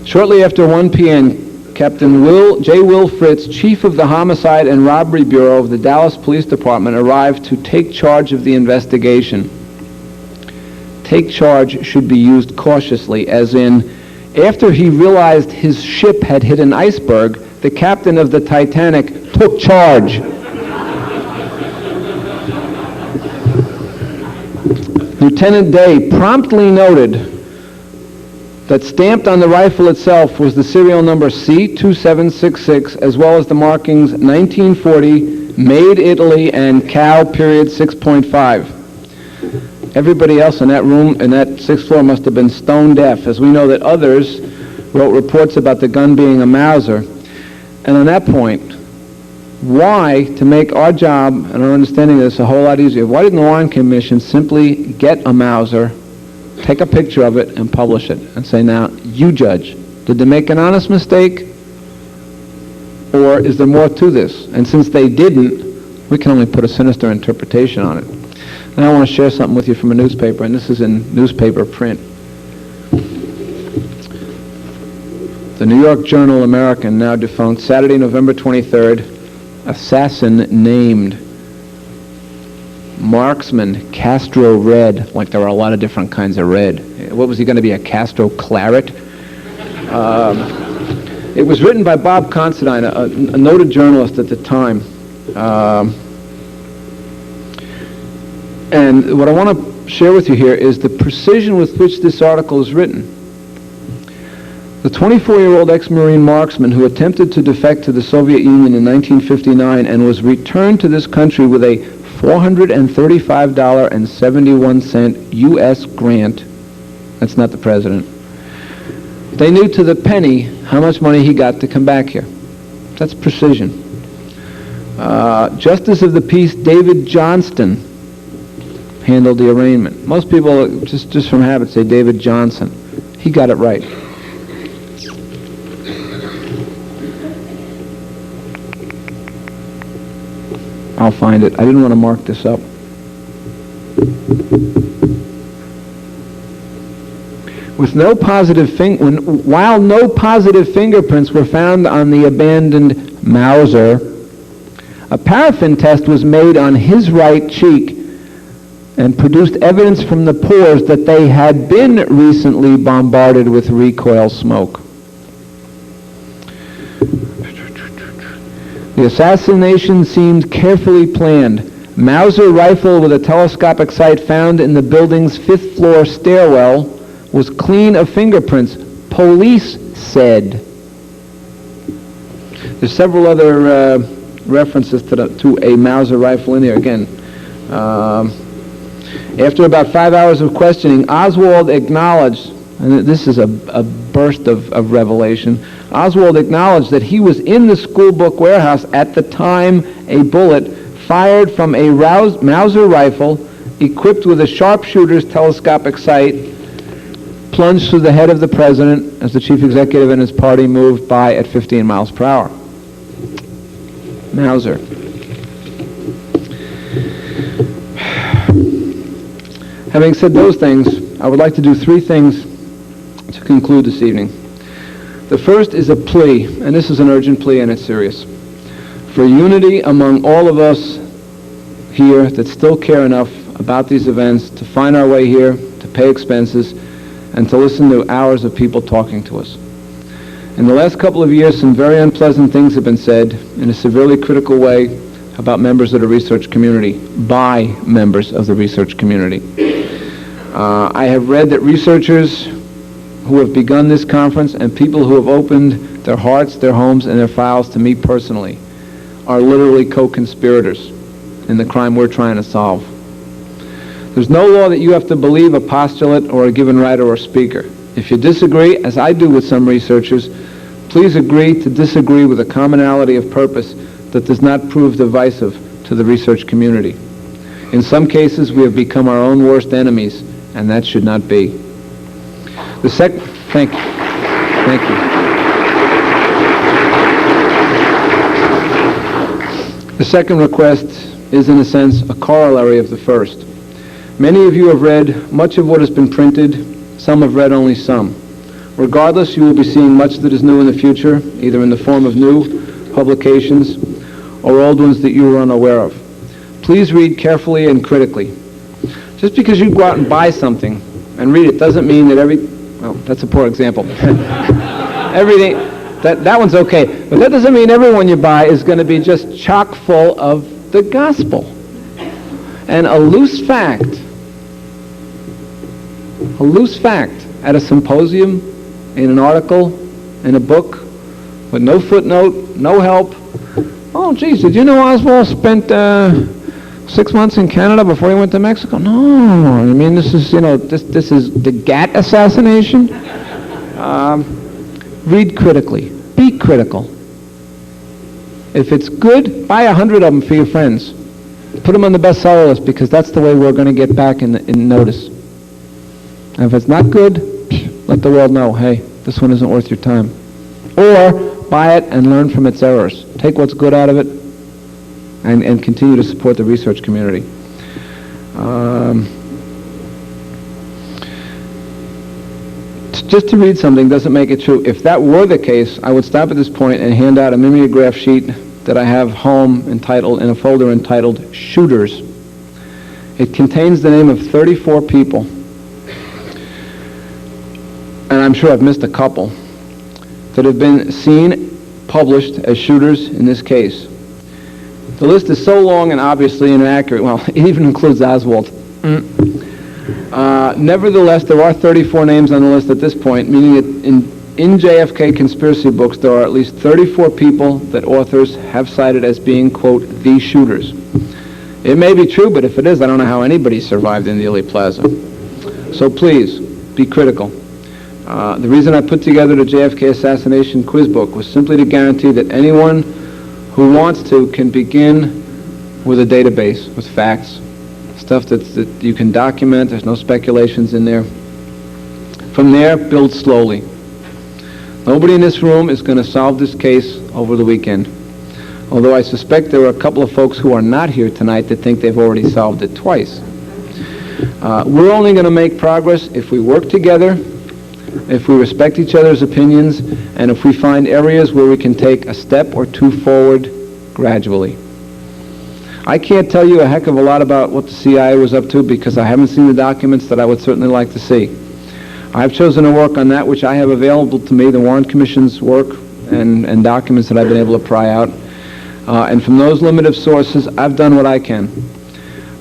Shortly after 1 p.m., Captain J. Will Fritz, chief of the Homicide and Robbery Bureau of the Dallas Police Department, arrived to take charge of the investigation. Take charge should be used cautiously, as in, after he realized his ship had hit an iceberg, the captain of the Titanic took charge. Lieutenant Day promptly noted that stamped on the rifle itself was the serial number C2766, as well as the markings 1940, Made Italy, and Cal period 6.5. Everybody else in that room, in that 6th floor, must have been stone deaf, as we know that others wrote reports about the gun being a Mauser. And on that point, why, to make our job and our understanding of this a whole lot easier, why didn't the Warren Commission simply get a Mauser, take a picture of it, and publish it, and say, now, you judge. Did they make an honest mistake, or is there more to this? And since they didn't, we can only put a sinister interpretation on it. And I want to share something with you from a newspaper, and this is in newspaper print. The New York Journal American, now defunct, Saturday, November 23rd, assassin named. Marksman, Castro Red, like there are a lot of different kinds of red. What was he going to be, a Castro Claret? It was written by Bob Considine, a noted journalist at the time. And what I want to share with you here is the precision with which this article is written. The 24-year-old ex-Marine marksman who attempted to defect to the Soviet Union in 1959 and was returned to this country with a $435.71 U.S. grant. That's not the president. They knew to the penny how much money he got to come back here. That's precision. Justice of the Peace David Johnston handled the arraignment. Most people, just from habit, say David Johnson. He got it right. I'll find it. I didn't want to mark this up. While no positive fingerprints were found on the abandoned Mauser, a paraffin test was made on his right cheek and produced evidence from the pores that they had been recently bombarded with recoil smoke. The assassination seemed carefully planned. Mauser rifle with a telescopic sight found in the building's fifth floor stairwell was clean of fingerprints, police said. There's several other references to a Mauser rifle in here. Again, after about 5 hours of questioning, Oswald acknowledged, and this is a burst of revelation, Oswald acknowledged that he was in the school book warehouse at the time a bullet fired from a Mauser rifle equipped with a sharpshooter's telescopic sight plunged through the head of the president as the chief executive and his party moved by at 15 miles per hour. Mauser. Having said those things, I would like to do three things to conclude this evening. The first is a plea, and this is an urgent plea and it's serious, for unity among all of us here that still care enough about these events to find our way here, to pay expenses, and to listen to hours of people talking to us. In the last couple of years, some very unpleasant things have been said in a severely critical way about members of the research community, by members of the research community. I have read that researchers who have begun this conference and people who have opened their hearts, their homes, and their files to me personally are literally co-conspirators in the crime we're trying to solve. There's no law that you have to believe a postulate or a given writer or speaker. If you disagree, as I do with some researchers, please agree to disagree with a commonality of purpose that does not prove divisive to the research community. In some cases, we have become our own worst enemies, and that should not be. Thank you. Thank you. The second request is, in a sense, a corollary of the first. Many of you have read much of what has been printed. Some have read only some. Regardless, you will be seeing much that is new in the future, either in the form of new publications or old ones that you were unaware of. Please read carefully and critically. Just because you go out and buy something and read it doesn't mean that well, that's a poor example. Everything, that one's okay. But that doesn't mean everyone you buy is going to be just chock full of the gospel. And a loose fact at a symposium, in an article, in a book, with no footnote, no help. Oh, geez, did you know Oswald spent 6 months in Canada before he went to Mexico? No, I mean, this is the Gat assassination. Read critically. Be critical. If it's good, buy 100 of them for your friends. Put them on the bestseller list, because that's the way we're going to get back in notice. And if it's not good, let the world know, hey, this one isn't worth your time. Or buy it and learn from its errors. Take what's good out of it and continue to support the research community. Just to read something doesn't make it true. If that were the case, I would stop at this point and hand out a mimeograph sheet that I have home entitled, in a folder entitled Shooters. It contains the name of 34 people, and I'm sure I've missed a couple, that have been seen, published as shooters in this case. The list is so long and obviously inaccurate. Well, it even includes Oswald. Nevertheless, there are 34 names on the list at this point, meaning that in JFK conspiracy books, there are at least 34 people that authors have cited as being, quote, the shooters. It may be true, but if it is, I don't know how anybody survived in Dealey Plaza. So please, be critical. The reason I put together the JFK assassination quiz book was simply to guarantee that anyone who wants to can begin with a database, with facts, stuff that you can document. There's no speculations in there. From there, build slowly. Nobody in this room is going to solve this case over the weekend. Although I suspect there are a couple of folks who are not here tonight that think they've already solved it twice. We're only going to make progress if we work together, if we respect each other's opinions, and if we find areas where we can take a step or two forward gradually. I can't tell you a heck of a lot about what the CIA was up to because I haven't seen the documents that I would certainly like to see. I've chosen to work on that which I have available to me, the Warren Commission's work and documents that I've been able to pry out. And from those limited sources, I've done what I can.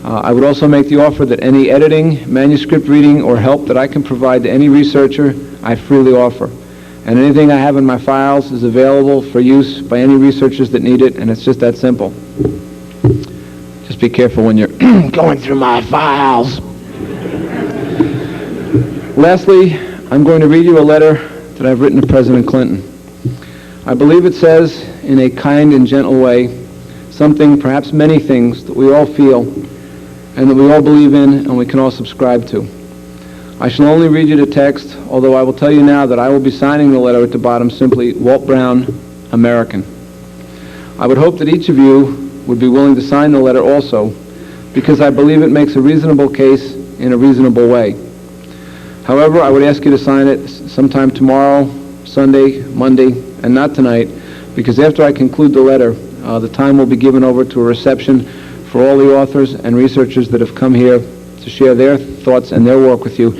I would also make the offer that any editing, manuscript reading, or help that I can provide to any researcher, I freely offer. And anything I have in my files is available for use by any researchers that need it, and it's just that simple. Just be careful when you're going through my files. Lastly, I'm going to read you a letter that I've written to President Clinton. I believe it says, in a kind and gentle way, something, perhaps many things, that we all feel and that we all believe in and we can all subscribe to. I shall only read you the text, although I will tell you now that I will be signing the letter at the bottom simply, Walt Brown, American. I would hope that each of you would be willing to sign the letter also, because I believe it makes a reasonable case in a reasonable way. However, I would ask you to sign it sometime tomorrow, Sunday, Monday, and not tonight, because after I conclude the letter, the time will be given over to a reception for all the authors and researchers that have come here to share their thoughts and their work with you,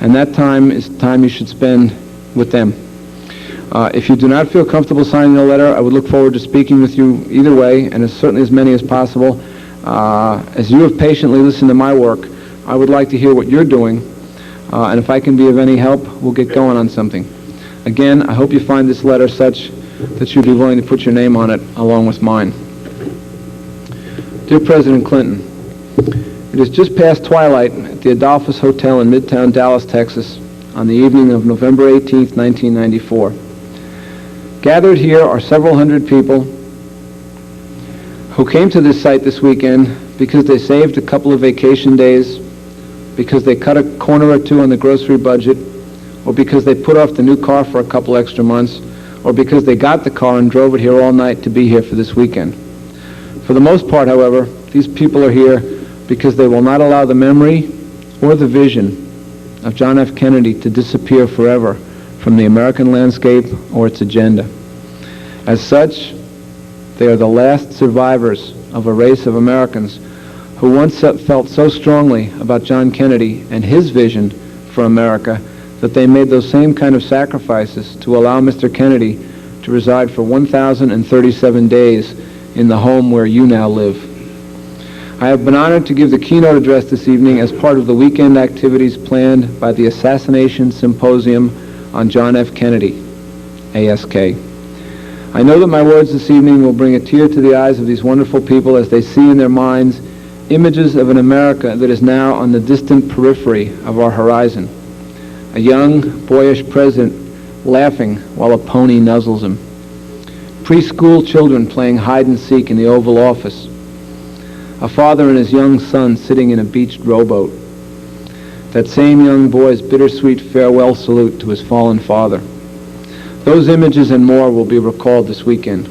and that time is time you should spend with them. If you do not feel comfortable signing the letter, I would look forward to speaking with you either way, and certainly as many as possible. As you have patiently listened to my work, I would like to hear what you're doing, and if I can be of any help, we'll get going on something. Again, I hope you find this letter such that you'd be willing to put your name on it along with mine. Dear President Clinton, it is just past twilight at the Adolphus Hotel in Midtown Dallas, Texas, on the evening of November 18th, 1994. Gathered here are several hundred people who came to this site this weekend because they saved a couple of vacation days, because they cut a corner or two on the grocery budget, or because they put off the new car for a couple extra months, or because they got the car and drove it here all night to be here for this weekend. For the most part, however, these people are here because they will not allow the memory or the vision of John F. Kennedy to disappear forever from the American landscape or its agenda. As such, they are the last survivors of a race of Americans who once felt so strongly about John Kennedy and his vision for America that they made those same kind of sacrifices to allow Mr. Kennedy to reside for 1,037 days in the home where you now live. I have been honored to give the keynote address this evening as part of the weekend activities planned by the Assassination Symposium on John F. Kennedy, ASK. I know that my words this evening will bring a tear to the eyes of these wonderful people as they see in their minds images of an America that is now on the distant periphery of our horizon. A young, boyish president laughing while a pony nuzzles him. Preschool children playing hide and seek in the Oval Office. A father and his young son sitting in a beached rowboat. That same young boy's bittersweet farewell salute to his fallen father. Those images and more will be recalled this weekend.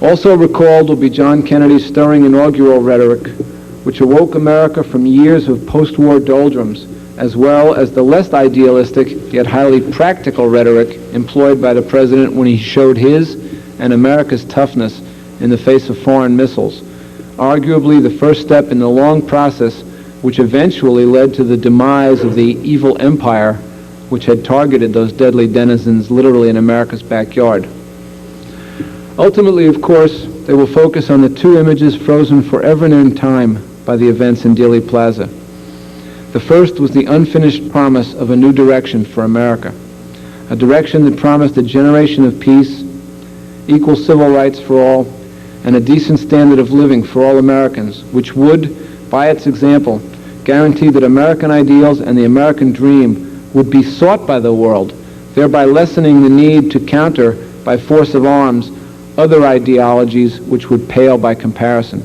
Also recalled will be John Kennedy's stirring inaugural rhetoric, which awoke America from years of post-war doldrums, as well as the less idealistic yet highly practical rhetoric employed by the president when he showed his and America's toughness in the face of foreign missiles, arguably the first step in the long process which eventually led to the demise of the evil empire which had targeted those deadly denizens literally in America's backyard. Ultimately, of course, they will focus on the two images frozen forever and in time by the events in Dealey Plaza. The first was the unfinished promise of a new direction for America, a direction that promised a generation of peace, equal civil rights for all, and a decent standard of living for all Americans, which would, by its example, guarantee that American ideals and the American dream would be sought by the world, thereby lessening the need to counter, by force of arms, other ideologies which would pale by comparison.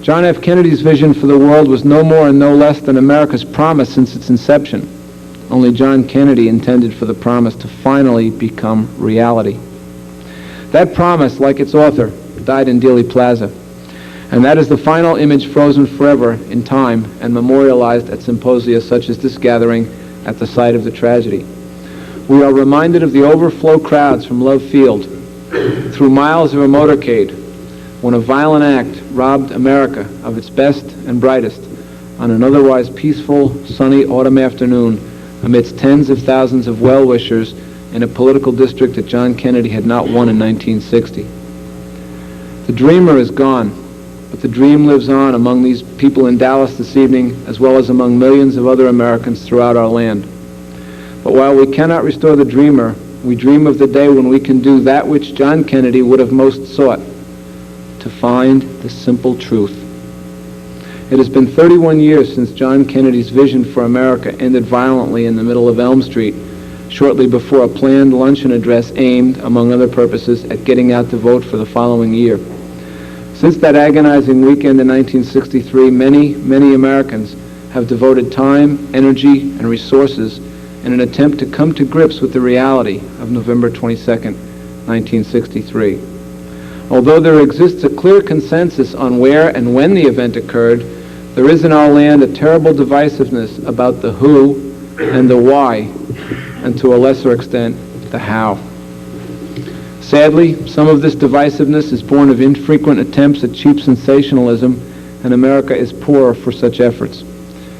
John F. Kennedy's vision for the world was no more and no less than America's promise since its inception. Only John Kennedy intended for the promise to finally become reality. That promise, like its author, died in Dealey Plaza, and that is the final image frozen forever in time and memorialized at symposia such as this gathering at the site of the tragedy. We are reminded of the overflow crowds from Love Field through miles of a motorcade when a violent act robbed America of its best and brightest on an otherwise peaceful, sunny autumn afternoon amidst tens of thousands of well-wishers in a political district that John Kennedy had not won in 1960. The dreamer is gone, but the dream lives on among these people in Dallas this evening, as well as among millions of other Americans throughout our land. But while we cannot restore the dreamer, we dream of the day when we can do that which John Kennedy would have most sought, to find the simple truth. It has been 31 years since John Kennedy's vision for America ended violently in the middle of Elm Street, shortly before a planned luncheon address aimed, among other purposes, at getting out the vote for the following year. Since that agonizing weekend in 1963, many, many Americans have devoted time, energy, and resources in an attempt to come to grips with the reality of November 22nd, 1963. Although there exists a clear consensus on where and when the event occurred, there is in our land a terrible divisiveness about the who and the why, and to a lesser extent, the how. Sadly, some of this divisiveness is born of infrequent attempts at cheap sensationalism, and America is poor for such efforts.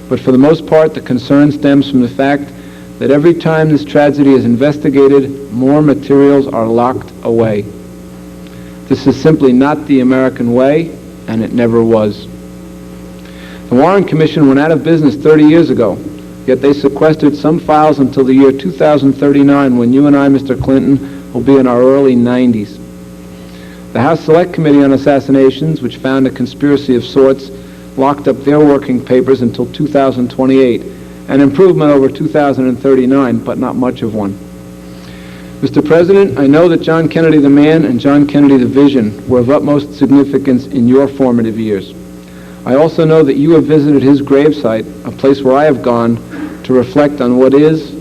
But for the most part, the concern stems from the fact that every time this tragedy is investigated, more materials are locked away. This is simply not the American way, and it never was. The Warren Commission went out of business 30 years ago, yet they sequestered some files until the year 2039, when you and I, Mr. Clinton, will be in our early 90s. The House Select Committee on Assassinations, which found a conspiracy of sorts, locked up their working papers until 2028, an improvement over 2039, but not much of one. Mr. President, I know that John Kennedy the man and John Kennedy the vision were of utmost significance in your formative years. I also know that you have visited his gravesite, a place where I have gone to reflect on what is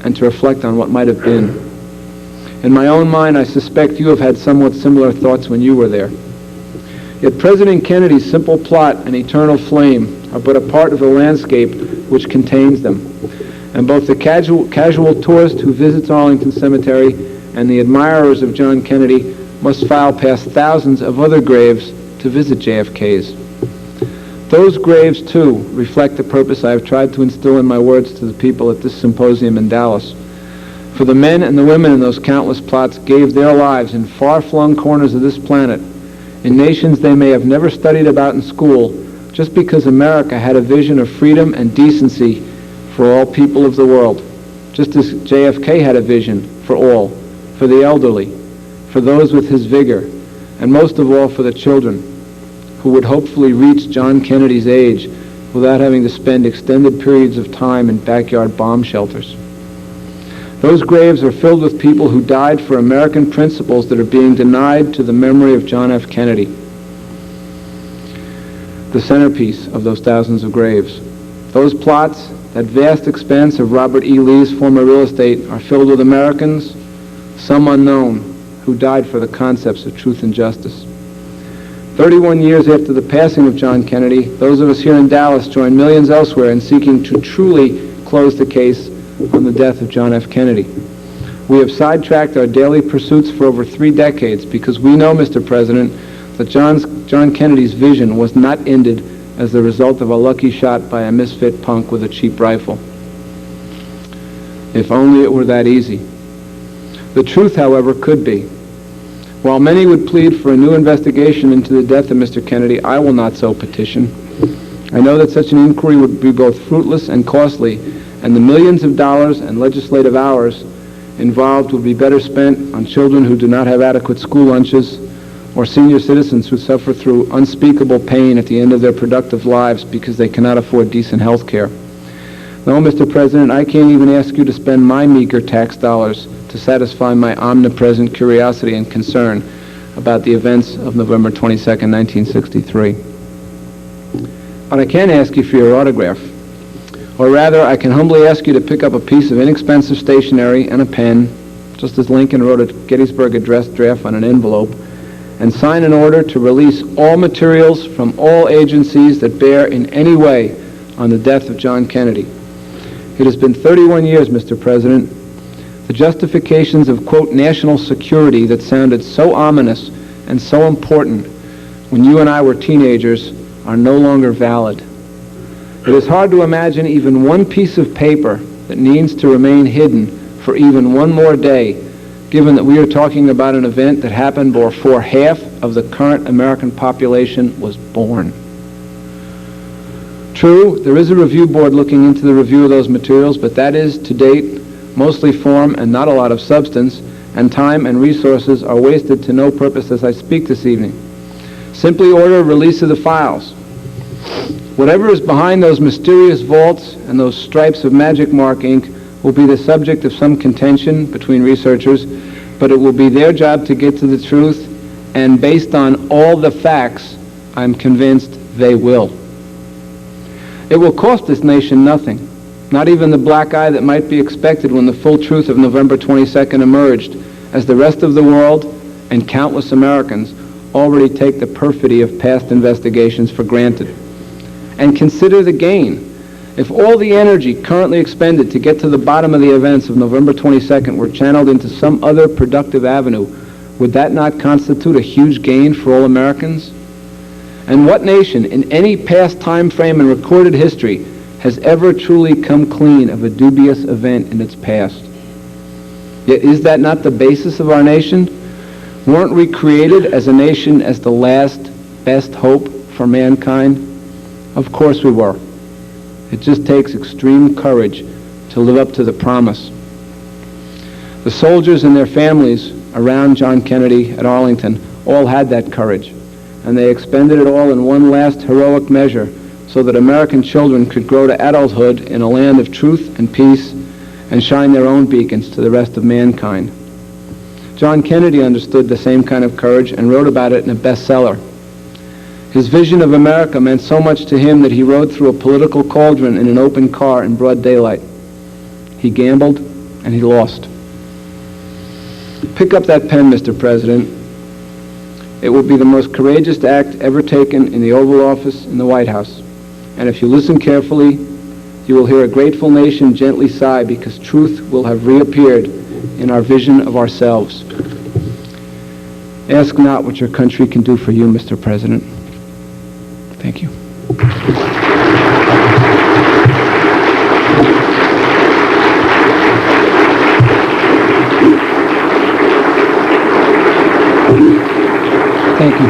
and to reflect on what might have been. In my own mind, I suspect you have had somewhat similar thoughts when you were there. Yet President Kennedy's simple plot and eternal flame are but a part of the landscape which contains them. And both the casual tourist who visits Arlington Cemetery and the admirers of John Kennedy must file past thousands of other graves to visit JFK's. Those graves, too, reflect the purpose I have tried to instill in my words to the people at this symposium in Dallas. For the men and the women in those countless plots gave their lives in far-flung corners of this planet, in nations they may have never studied about in school, just because America had a vision of freedom and decency for all people of the world, just as JFK had a vision for all, for the elderly, for those with his vigor, and most of all for the children, who would hopefully reach John Kennedy's age without having to spend extended periods of time in backyard bomb shelters. Those graves are filled with people who died for American principles that are being denied to the memory of John F. Kennedy. The centerpiece of those thousands of graves. Those plots, that vast expanse of Robert E. Lee's former real estate, are filled with Americans, some unknown, who died for the concepts of truth and justice. 31 years after the passing of John Kennedy, those of us here in Dallas join millions elsewhere in seeking to truly close the case on the death of John F. Kennedy. We have sidetracked our daily pursuits for over 3 decades because we know, Mr. President, that John Kennedy's vision was not ended as the result of a lucky shot by a misfit punk with a cheap rifle. If only it were that easy. The truth, however, could be. While many would plead for a new investigation into the death of Mr. Kennedy, I will not so petition. I know that such an inquiry would be both fruitless and costly, and the millions of dollars and legislative hours involved would be better spent on children who do not have adequate school lunches, or senior citizens who suffer through unspeakable pain at the end of their productive lives because they cannot afford decent health care. No, Mr. President, I can't even ask you to spend my meager tax dollars to satisfy my omnipresent curiosity and concern about the events of November 22nd, 1963. But I can ask you for your autograph. Or rather, I can humbly ask you to pick up a piece of inexpensive stationery and a pen, just as Lincoln wrote a Gettysburg Address draft on an envelope, and sign an order to release all materials from all agencies that bear in any way on the death of John Kennedy. It has been 31 years, Mr. President. The justifications of, quote, national security that sounded so ominous and so important when you and I were teenagers are no longer valid. It is hard to imagine even one piece of paper that needs to remain hidden for even one more day, given that we are talking about an event that happened before half of the current American population was born. True, there is a review board looking into the review of those materials, but that is, to date, mostly form and not a lot of substance, and time and resources are wasted to no purpose as I speak this evening. Simply order a release of the files. Whatever is behind those mysterious vaults and those stripes of magic mark ink will be the subject of some contention between researchers, but it will be their job to get to the truth, and based on all the facts, I'm convinced they will. It will cost this nation nothing, not even the black eye that might be expected when the full truth of November 22nd emerged, as the rest of the world and countless Americans already take the perfidy of past investigations for granted. And consider the gain. If all the energy currently expended to get to the bottom of the events of November 22nd were channeled into some other productive avenue, would that not constitute a huge gain for all Americans? And what nation in any past time frame in recorded history has ever truly come clean of a dubious event in its past? Yet is that not the basis of our nation? Weren't we created as a nation as the last best hope for mankind? Of course we were. It just takes extreme courage to live up to the promise. The soldiers and their families around John Kennedy at Arlington all had that courage, and they expended it all in one last heroic measure so that American children could grow to adulthood in a land of truth and peace and shine their own beacons to the rest of mankind. John Kennedy understood the same kind of courage and wrote about it in a bestseller. His vision of America meant so much to him that he rode through a political cauldron in an open car in broad daylight. He gambled, and he lost. Pick up that pen, Mr. President. It will be the most courageous act ever taken in the Oval Office in the White House. And if you listen carefully, you will hear a grateful nation gently sigh because truth will have reappeared in our vision of ourselves. Ask not what your country can do for you, Mr. President. Thank you. Thank you.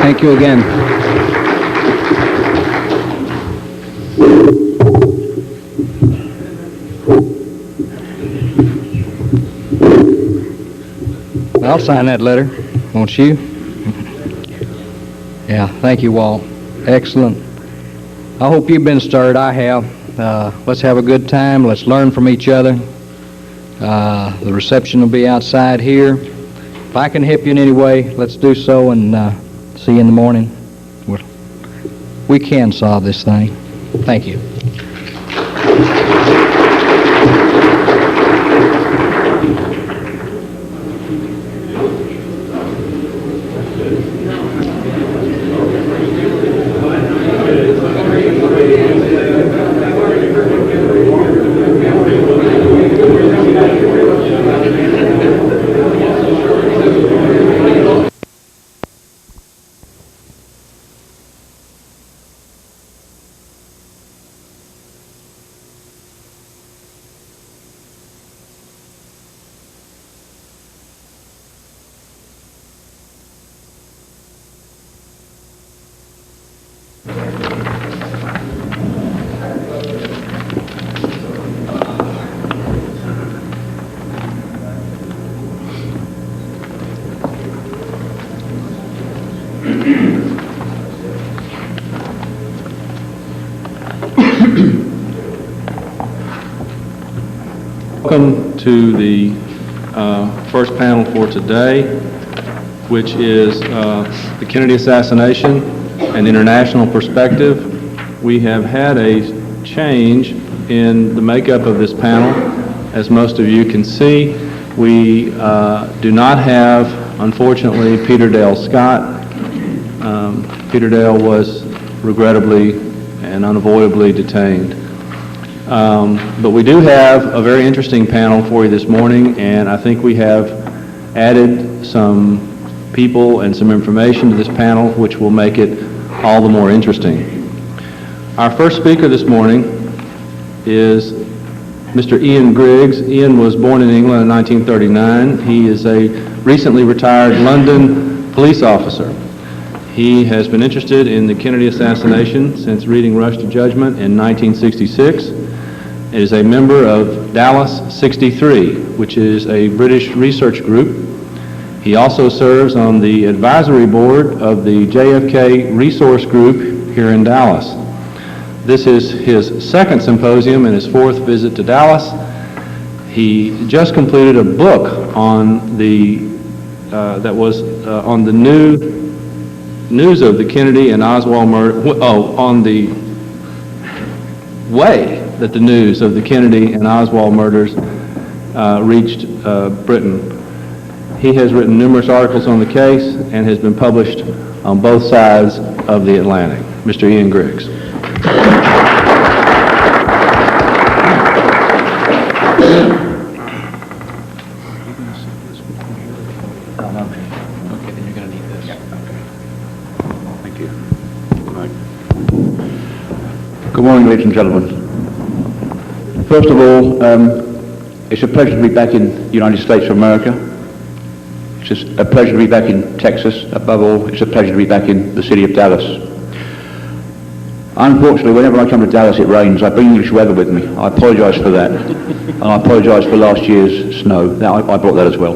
Thank you again. I'll sign that letter, won't you? Yeah, thank you, Walt. Excellent. I hope you've been stirred. I have. Let's have a good time. Let's learn from each other. The reception will be outside here. If I can help you in any way, let's do so, and see you in the morning. We can solve this thing. Thank you. welcome to the first panel for today, which is the Kennedy assassination, an international perspective. We have had a change in the makeup of this panel. As most of you can see, we do not have, unfortunately, Peter Dale Scott. Peter Dale was regrettably and unavoidably detained. But we do have a very interesting panel for you this morning, and I think we have added some people and some information to this panel which will make it all the more interesting. Our first speaker this morning is Mr. Ian Griggs. Ian was born in England in 1939. He is a recently retired London police officer. He has been interested in the Kennedy assassination since reading Rush to Judgment in 1966. He is a member of Dallas 63, which is a British research group. He also serves on the advisory board of the JFK Resource Group here in Dallas. This is his second symposium and his fourth visit to Dallas. He just completed a book on the on the news of the Kennedy and Oswald murder. On the way that the news of the Kennedy and Oswald murders reached Britain. He has written numerous articles on the case and has been published on both sides of the Atlantic. Mr. Ian Griggs. Good morning, ladies and gentlemen. First of all, it's a pleasure to be back in the United States of America. It's just a pleasure to be back in Texas. Above all, it's a pleasure to be back in the city of Dallas. Unfortunately, whenever I come to Dallas, it rains. I bring English weather with me. I apologise for that. And I apologise for last year's snow. I brought that as well.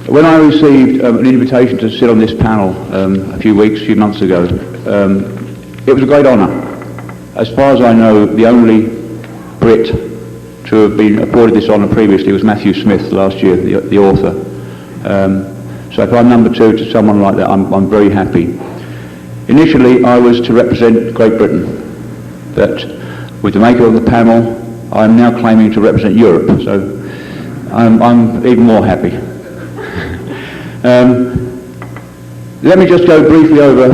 When I received an invitation to sit on this panel a few months ago, it was a great honour. As far as I know, the only Brit to have been afforded this honour previously was Matthew Smith last year, the author. So if I'm number two to someone like that, I'm very happy. Initially, I was to represent Great Britain, but with the maker of the panel, I'm now claiming to represent Europe, so I'm even more happy. Let me just go briefly over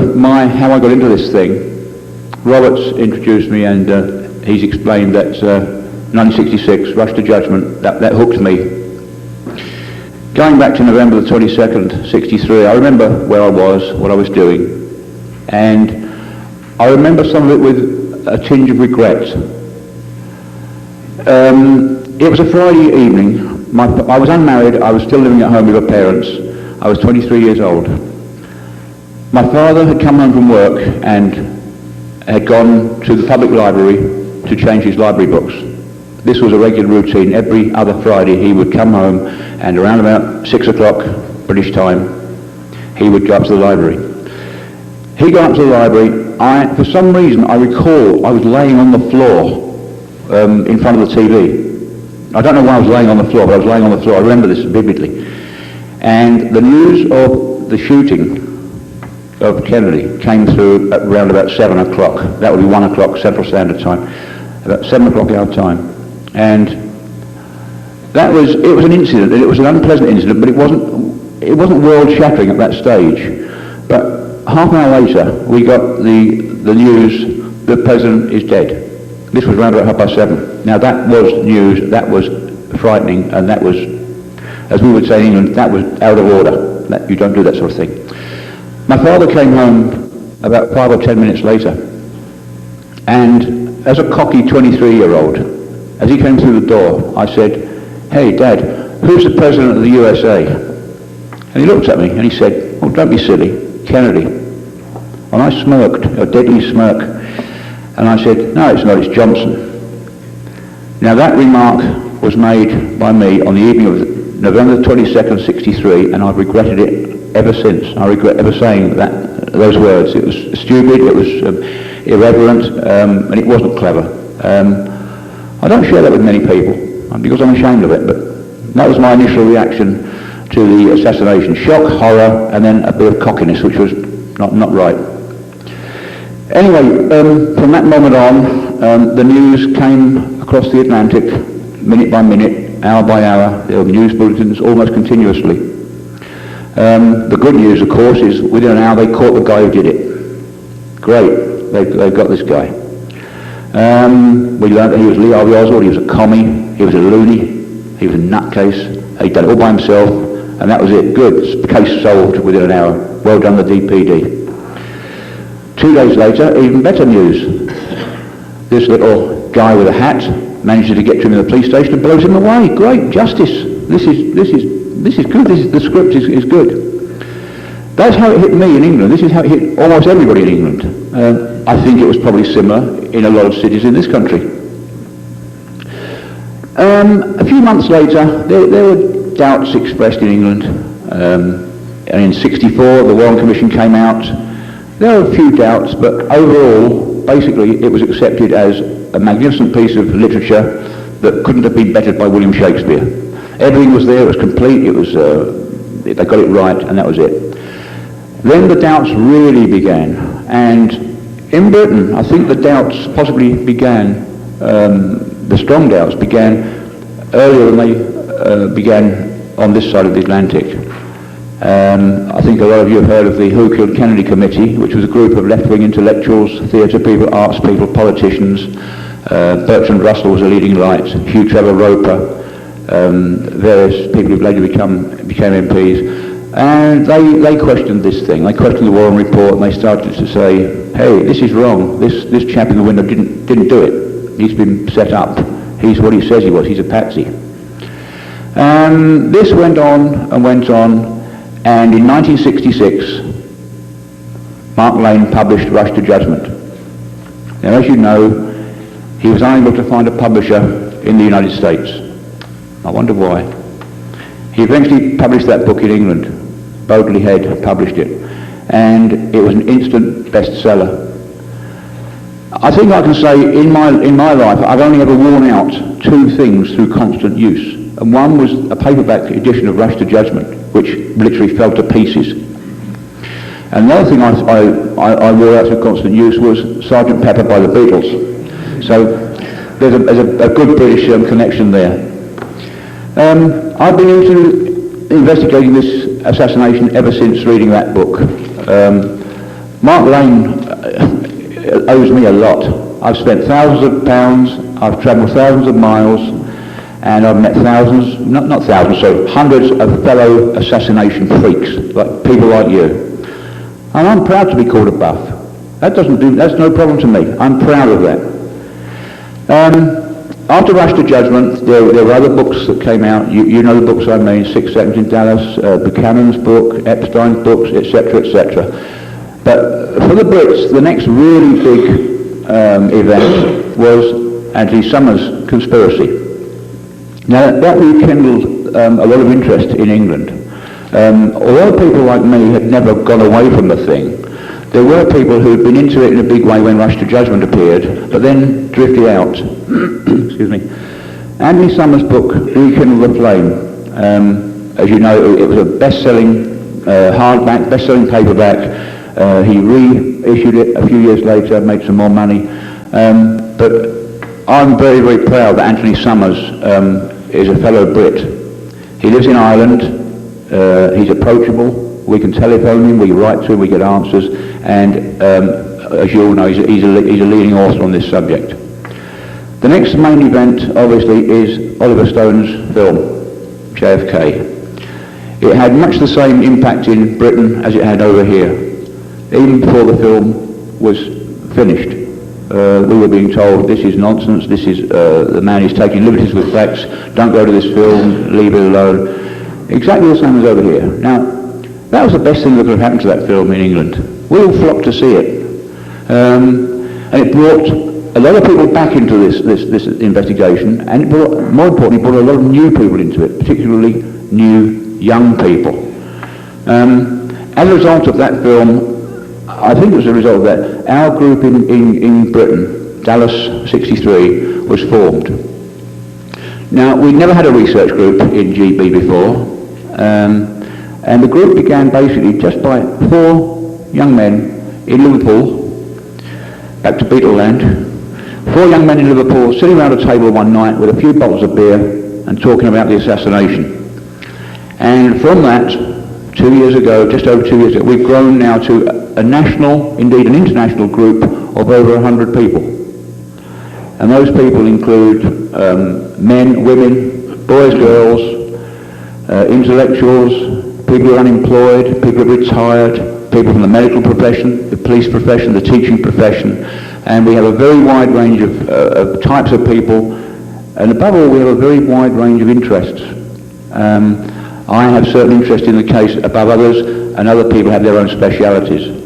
how I got into this thing. Robert's introduced me, and he's explained that 1966, Rush to Judgment, that hooked me. Going back to November the 22nd, 63, I remember where I was, what I was doing, and I remember some of it with a tinge of regret. It was a Friday evening. I was unmarried. I was still living at home with my parents. I was 23 years old. My father had come home from work and had gone to the public library to change his library books. This was a regular routine. Every other Friday he would come home, and around about 6 o'clock British time, he would go up to the library. He got up to the library. For some reason, I recall I was laying on the floor in front of the TV. I don't know why I was laying on the floor, but I was laying on the floor. I remember this vividly. And the news of the shooting of Kennedy came through at around about 7 o'clock. That would be 1 o'clock Central Standard Time, about 7 o'clock our time. And it was an incident, and it was an unpleasant incident, but it wasn't world-shattering at that stage. But half an hour later, we got the news the president is dead. This was around about 7:30. Now that was news, that was frightening, and that was, as we would say in England, that was out of order. You don't do that sort of thing. My father came home about 5 or 10 minutes later, and as a cocky 23-year-old, as he came through the door, I said, "Hey, Dad, who's the president of the USA?" And he looked at me and he said, "Oh, don't be silly, Kennedy." And I smirked, a deadly smirk, and I said, "No, it's not, it's Johnson." Now that remark was made by me on the evening of November 22nd, 63, and I've regretted it ever since. I regret ever saying those words. It was stupid, it was irreverent, and it wasn't clever. I don't share that with many people. because I'm ashamed of it, but that was my initial reaction to the assassination. Shock, horror, and then a bit of cockiness, which was not right. Anyway, from that moment on, the news came across the Atlantic, minute by minute, hour by hour. There were news bulletins almost continuously. The good news, of course, is within an hour they caught the guy who did it. Great, they've got this guy. We learned that he was Lee Harvey Oswald, he was a commie, he was a loony, he was a nutcase, he'd done it all by himself, and that was it. Good, case solved within an hour. Well done, the DPD. 2 days later, even better news. This little guy with a hat manages to get to him in the police station and blows him away. Great, justice. This is good. The script is good. That's how it hit me in England. This is how it hit almost everybody in England. I think it was probably similar in a lot of cities in this country. A few months later, there were doubts expressed in England. And in '64, the Warren Commission came out. There were a few doubts, but overall, basically, it was accepted as a magnificent piece of literature that couldn't have been bettered by William Shakespeare. Everything was there, it was complete, it was, they got it right, and that was it. Then the doubts really began, and in Britain, I think the doubts possibly began, the strong doubts began earlier than they began on this side of the Atlantic. I think a lot of you have heard of the Who Killed Kennedy Committee, which was a group of left-wing intellectuals, theatre people, arts people, politicians. Bertrand Russell was a leading light, Hugh Trevor Roper, various people who later became MPs. And they questioned this thing. They questioned the Warren Report, and they started to say, hey, this is wrong. This chap in the window didn't do it. He's been set up. He's what he says he was. He's a patsy. This went on and went on. And in 1966, Mark Lane published Rush to Judgment. Now, as you know, he was unable to find a publisher in the United States. I wonder why. He eventually published that book in England. Bodley Head published it. And it was an instant bestseller. I think I can say in my life, I've only ever worn out two things through constant use. And one was a paperback edition of Rush to Judgment, which literally fell to pieces. And the other thing I wore out through constant use was Sgt. Pepper by the Beatles. So there's a good British connection there. I've been into investigating this assassination ever since reading that book. Mark Lane owes me a lot. I've spent thousands of pounds, I've travelled thousands of miles, and I've met thousands, not thousands, sorry, hundreds of fellow assassination freaks, like people like you. And I'm proud to be called a buff. That's no problem to me. I'm proud of that. After Rush to Judgment, there were other books that came out. You know the books I mean, 6 Seconds in Dallas, Buchanan's book, Epstein's books, etc., etc. But for the Brits, the next really big event was Anthony Summers' conspiracy. Now, that rekindled a lot of interest in England. Although people like me had never gone away from the thing, there were people who had been into it in a big way when Rush to Judgment appeared, but then drifted out. Excuse me. Anthony Summers' book, Rekindle the Flame. As you know, it was a best-selling hardback, best-selling paperback. He reissued it a few years later, made some more money. But I'm very, very proud that Anthony Summers is a fellow Brit. He lives in Ireland. He's approachable. We can telephone him, we write to him, we get answers, and as you all know, he's a leading author on this subject. The next main event, obviously, is Oliver Stone's film, JFK. It had much the same impact in Britain as it had over here. Even before the film was finished, we were being told, this is nonsense, this is, the man is taking liberties with facts, don't go to this film, leave it alone. Exactly the same as over here. Now, that was the best thing that could have happened to that film in England. We all flocked to see it. And it brought a lot of people back into this investigation, and it brought, more importantly, brought a lot of new people into it, particularly new young people. As a result of that film, I think it was a result of that, our group in Britain, Dallas 63, was formed. Now, we'd never had a research group in GB before, and the group began basically just by 4 young men in Liverpool, back to Beetleland, 4 young men in Liverpool sitting around a table one night with a few bottles of beer and talking about the assassination. And from that, 2 years ago, just over 2 years ago, we've grown now to a national, indeed an international group of over 100 people. And those people include men, women, boys, girls, intellectuals, people who are unemployed, people who are retired, people from the medical profession, the police profession, the teaching profession, and we have a very wide range of types of people, and above all we have a very wide range of interests. I have certain interest in the case above others, and other people have their own specialities.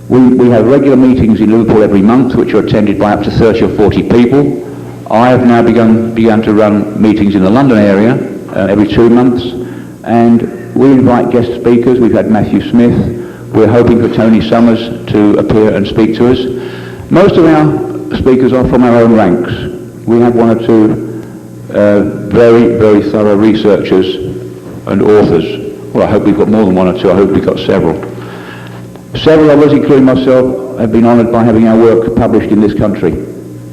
We have regular meetings in Liverpool every month, which are attended by up to 30 or 40 people. I have now begun to run meetings in the London area every 2 months, and we invite guest speakers. We've had Matthew Smith. We're hoping for Tony Summers to appear and speak to us. Most of our speakers are from our own ranks. We have 1 or 2 very, very thorough researchers and authors. Well, I hope we've got more than 1 or 2. I hope we've got several. Several of us, including myself, have been honoured by having our work published in this country.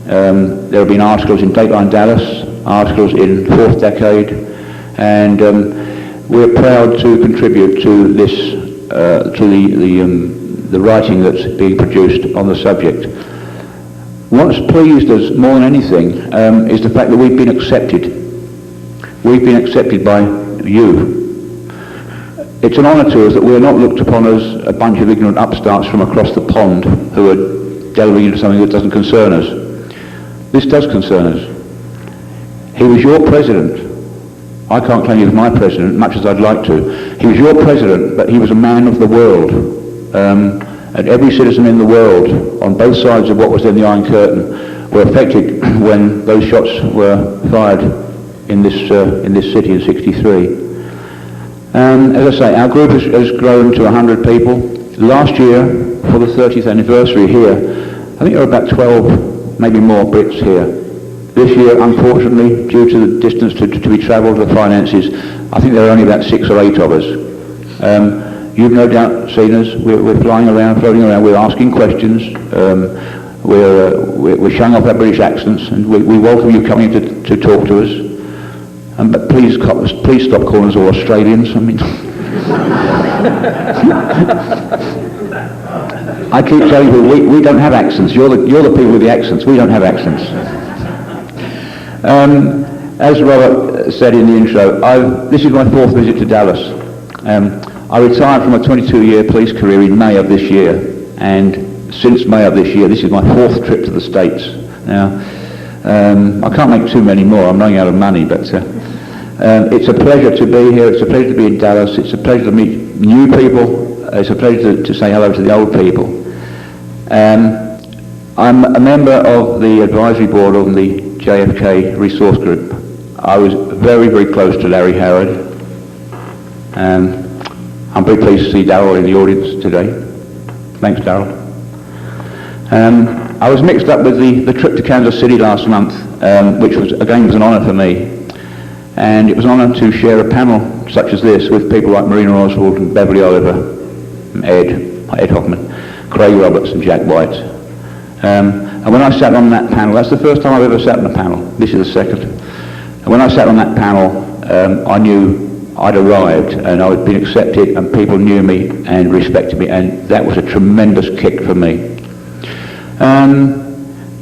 There have been articles in Dateline Dallas, articles in Fourth Decade, and we're proud to contribute to this, to the writing that's being produced on the subject. What's pleased us more than anything is the fact that we've been accepted. We've been accepted by you. It's an honour to us that we're not looked upon as a bunch of ignorant upstarts from across the pond who are delving into something that doesn't concern us. This does concern us. He was your president. I can't claim he was my president, much as I'd like to. He was your president, but he was a man of the world. And every citizen in the world, on both sides of what was then the Iron Curtain, were affected when those shots were fired in this city in '63. As I say, our group has grown to 100 people. Last year, for the 30th anniversary here, I think there were about 12, maybe more Brits here. This year, unfortunately, due to the distance to be travelled, the finances, I think there are only about 6 or 8 of us. You've no doubt seen us. We're flying around, floating around. We're asking questions. We're showing off our British accents, and we welcome you coming to talk to us. But please stop calling us all Australians. I mean, I keep telling you, we don't have accents. You're the people with the accents. We don't have accents. As Robert said in the intro, this is my 4th visit to Dallas. I retired from a 22-year police career in May of this year, and since May of this year, this is my 4th trip to the States. Now, I can't make too many more. I'm running out of money, but it's a pleasure to be here. It's a pleasure to be in Dallas. It's a pleasure to meet new people. It's a pleasure to say hello to the old people. I'm a member of the advisory board on the JFK Resource Group. I was very, very close to Larry Howard. I'm very pleased to see Darryl in the audience today. Thanks, Darryl. I was mixed up with the trip to Kansas City last month, which was an honour for me. And it was an honour to share a panel such as this with people like Marina Oswald and Beverly Oliver, and Ed Hoffman, Craig Roberts and Jack White. And when I sat on that panel, that's the first time I've ever sat on a panel. This is the second. And when I sat on that panel, I knew I'd arrived and I had been accepted and people knew me and respected me, and that was a tremendous kick for me.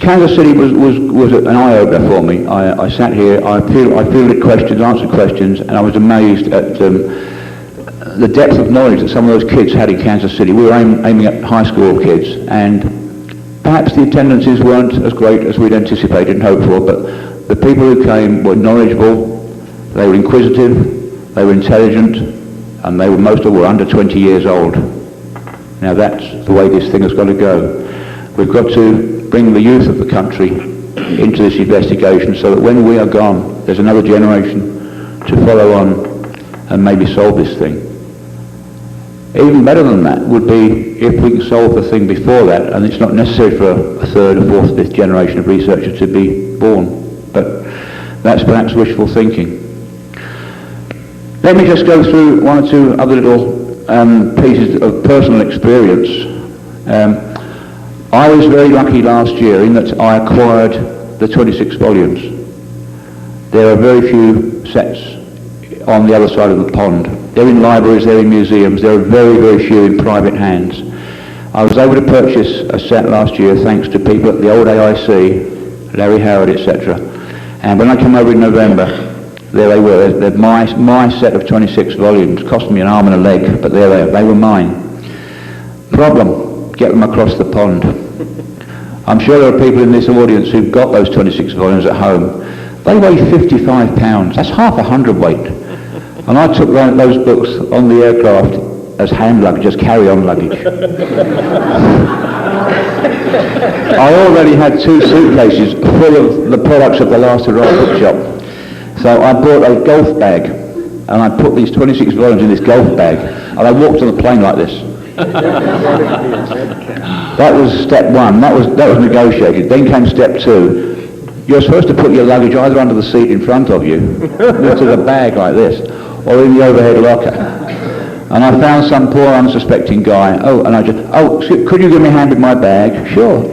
Kansas City was an eye-opener for me. I sat here, I fielded questions, answered questions, and I was amazed at the depth of knowledge that some of those kids had in Kansas City. We were aiming at high school kids, and perhaps the attendances weren't as great as we'd anticipated and hoped for, but the people who came were knowledgeable, they were inquisitive, they were intelligent, and most of them were under 20 years old. Now that's the way this thing has got to go. We've got to bring the youth of the country into this investigation so that when we are gone, there's another generation to follow on and maybe solve this thing. Even better than that would be if we can solve the thing before that, and it's not necessary for a third, or fourth, fifth generation of researchers to be born. But That's perhaps wishful thinking. Let me just go through one or two other little pieces of personal experience. I was very lucky last year in that I acquired the 26 volumes. There are very few sets on the other side of the pond. They're in libraries, they're in museums, there are very, very few in private hands. I was able to purchase a set last year thanks to people at the old AIC, Larry Howard, etc. And when I came over in November, there they were. They're my set of 26 volumes. Cost me an arm and a leg, but there they were mine. Problem, get them across the pond. I'm sure there are people in this audience who've got those 26 volumes at home. They weigh 55 pounds. That's half a hundredweight. And I took those books on the aircraft as hand luggage, as carry-on luggage. I already had 2 suitcases full of the products of the last Hurrah bookshop. So I bought a golf bag, and I put these 26 volumes in this golf bag, and I walked on the plane like this. That was step 1. That was negotiated. Then came step 2. You're supposed to put your luggage either under the seat in front of you, into the bag like this, or in the overhead locker. And I found some poor unsuspecting guy. Could you give me a hand with my bag? Sure.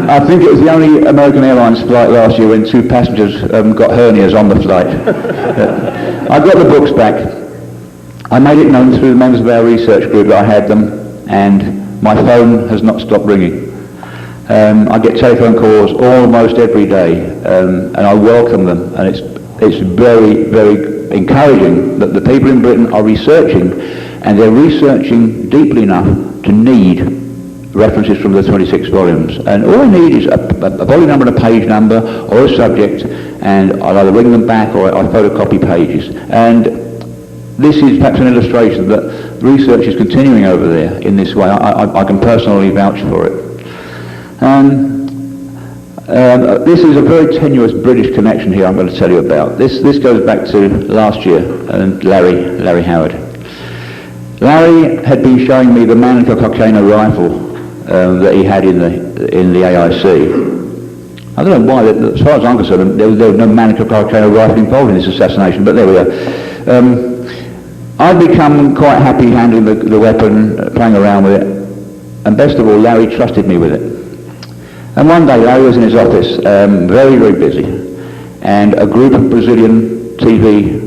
I think it was the only American Airlines flight last year when 2 passengers got hernias on the flight. I got the books back. I made it known through the members of our research group that I had them, and my phone has not stopped ringing. I get telephone calls almost every day, and I welcome them, and it's very, very encouraging that the people in Britain are researching, and they're researching deeply enough to need references from the 26 volumes. And all I need is a volume number and a page number or a subject, and I'll either ring them back or I photocopy pages. And this is perhaps an illustration that research is continuing over there in this way. I can personally vouch for it. This is a very tenuous British connection here I'm going to tell you about. This goes back to last year, and Larry Howard. Larry had been showing me the Mannlicher Cockaigne rifle that he had in the AIC. I don't know why, as far as I'm concerned, there was no Mannlicher Cockaigne rifle involved in this assassination, but there we are. I'd become quite happy handling the weapon, playing around with it, and best of all, Larry trusted me with it. And one day Larry was in his office, very, very busy, and a group of Brazilian TV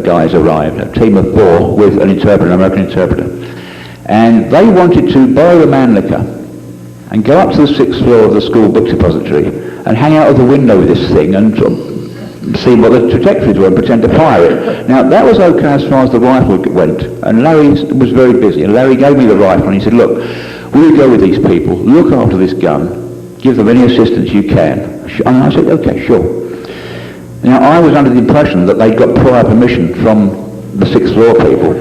guys arrived, a team of 4 with an interpreter, an American interpreter. And they wanted to borrow the Mannlicher and go up to the 6th floor of the school book depository and hang out of the window with this thing and sort of see what the trajectories were and pretend to fire it. Now, that was okay as far as the rifle went, and Larry was very busy, and Larry gave me the rifle and he said, look, will you go with these people, look after this gun, give them any assistance you can? And I said, okay, sure. Now, I was under the impression that they'd got prior permission from the 6th floor people.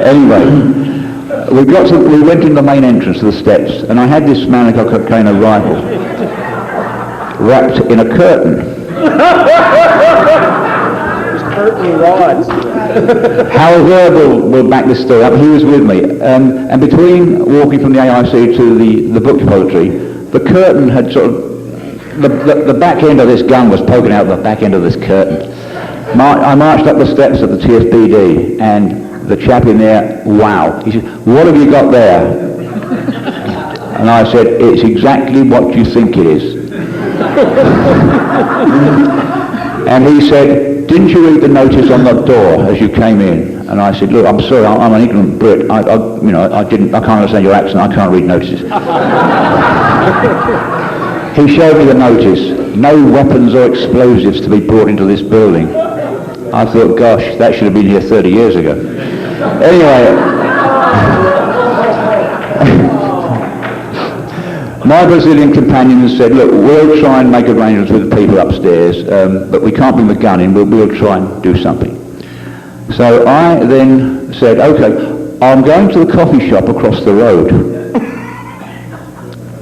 Anyway, we went in the main entrance to the steps, and I had this Mannlicher Cockaigne rifle wrapped in a curtain. Curtain rods. Howard Verbal will back this story up. He was with me. And between walking from the AIC to the book depository, the curtain had sort of, the back end of this gun was poking out the back end of this curtain. I marched up the steps of the TFBD, and the chap in there, wow. He said, what have you got there? And I said, it's exactly what you think it is. And he said, didn't you read the notice on the door as you came in? And I said, look, I'm sorry, I'm an ignorant Brit. I can't understand your accent. I can't read notices. He showed me the notice. No weapons or explosives to be brought into this building. I thought, gosh, that should have been here 30 years ago. Anyway, my Brazilian companions said, look, we'll try and make arrangements with the people upstairs, but we can't bring the gun in, we'll try and do something. So I then said, okay, I'm going to the coffee shop across the road.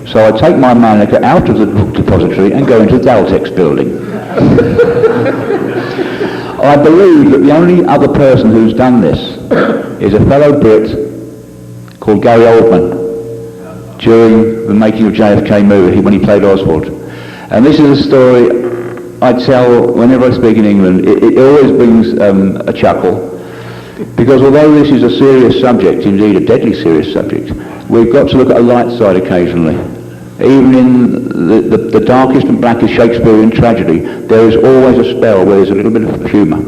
So I take my Mannlicher out of the book depository and go into the Daltex building. I believe that the only other person who's done this is a fellow Brit called Gary Oldman. during the making of JFK movie when he played Oswald. And this is a story I tell whenever I speak in England. It always brings a chuckle, because although this is a serious subject, indeed a deadly serious subject, we've got to look at a light side occasionally. Even in the darkest and blackest Shakespearean tragedy, there is always a spell where there's a little bit of humour.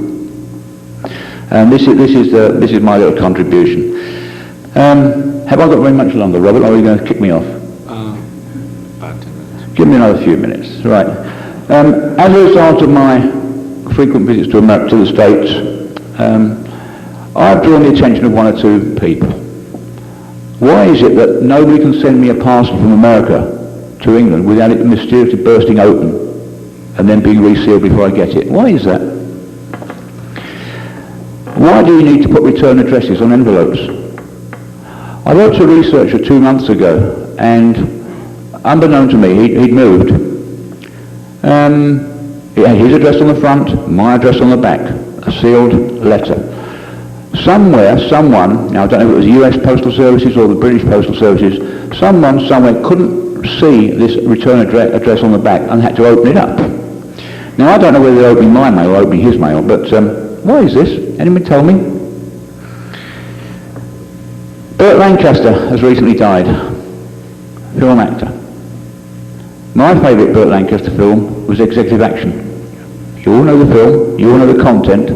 And this is my little contribution. Have I got very much longer, Robert, or are you going to kick me off? About 10 minutes. Give me another few minutes. Right. As a result of my frequent visits to America, to the States, I've drawn the attention of one or two people. Why is it that nobody can send me a parcel from America to England without it mysteriously bursting open and then being resealed before I get it? Why is that? Why do you need to put return addresses on envelopes? I wrote to a researcher 2 months ago, and unbeknown to me, he'd moved. He had his address on the front, my address on the back, a sealed letter. Somewhere, someone, now I don't know if it was the US Postal Services or the British Postal Services, someone somewhere couldn't see this return address on the back and had to open it up. Now I don't know whether they're opening my mail or opening his mail, but why is this? Anyone tell me? Burt Lancaster has recently died, film actor. My favourite Burt Lancaster film was Executive Action. You all know the film, you all know the content.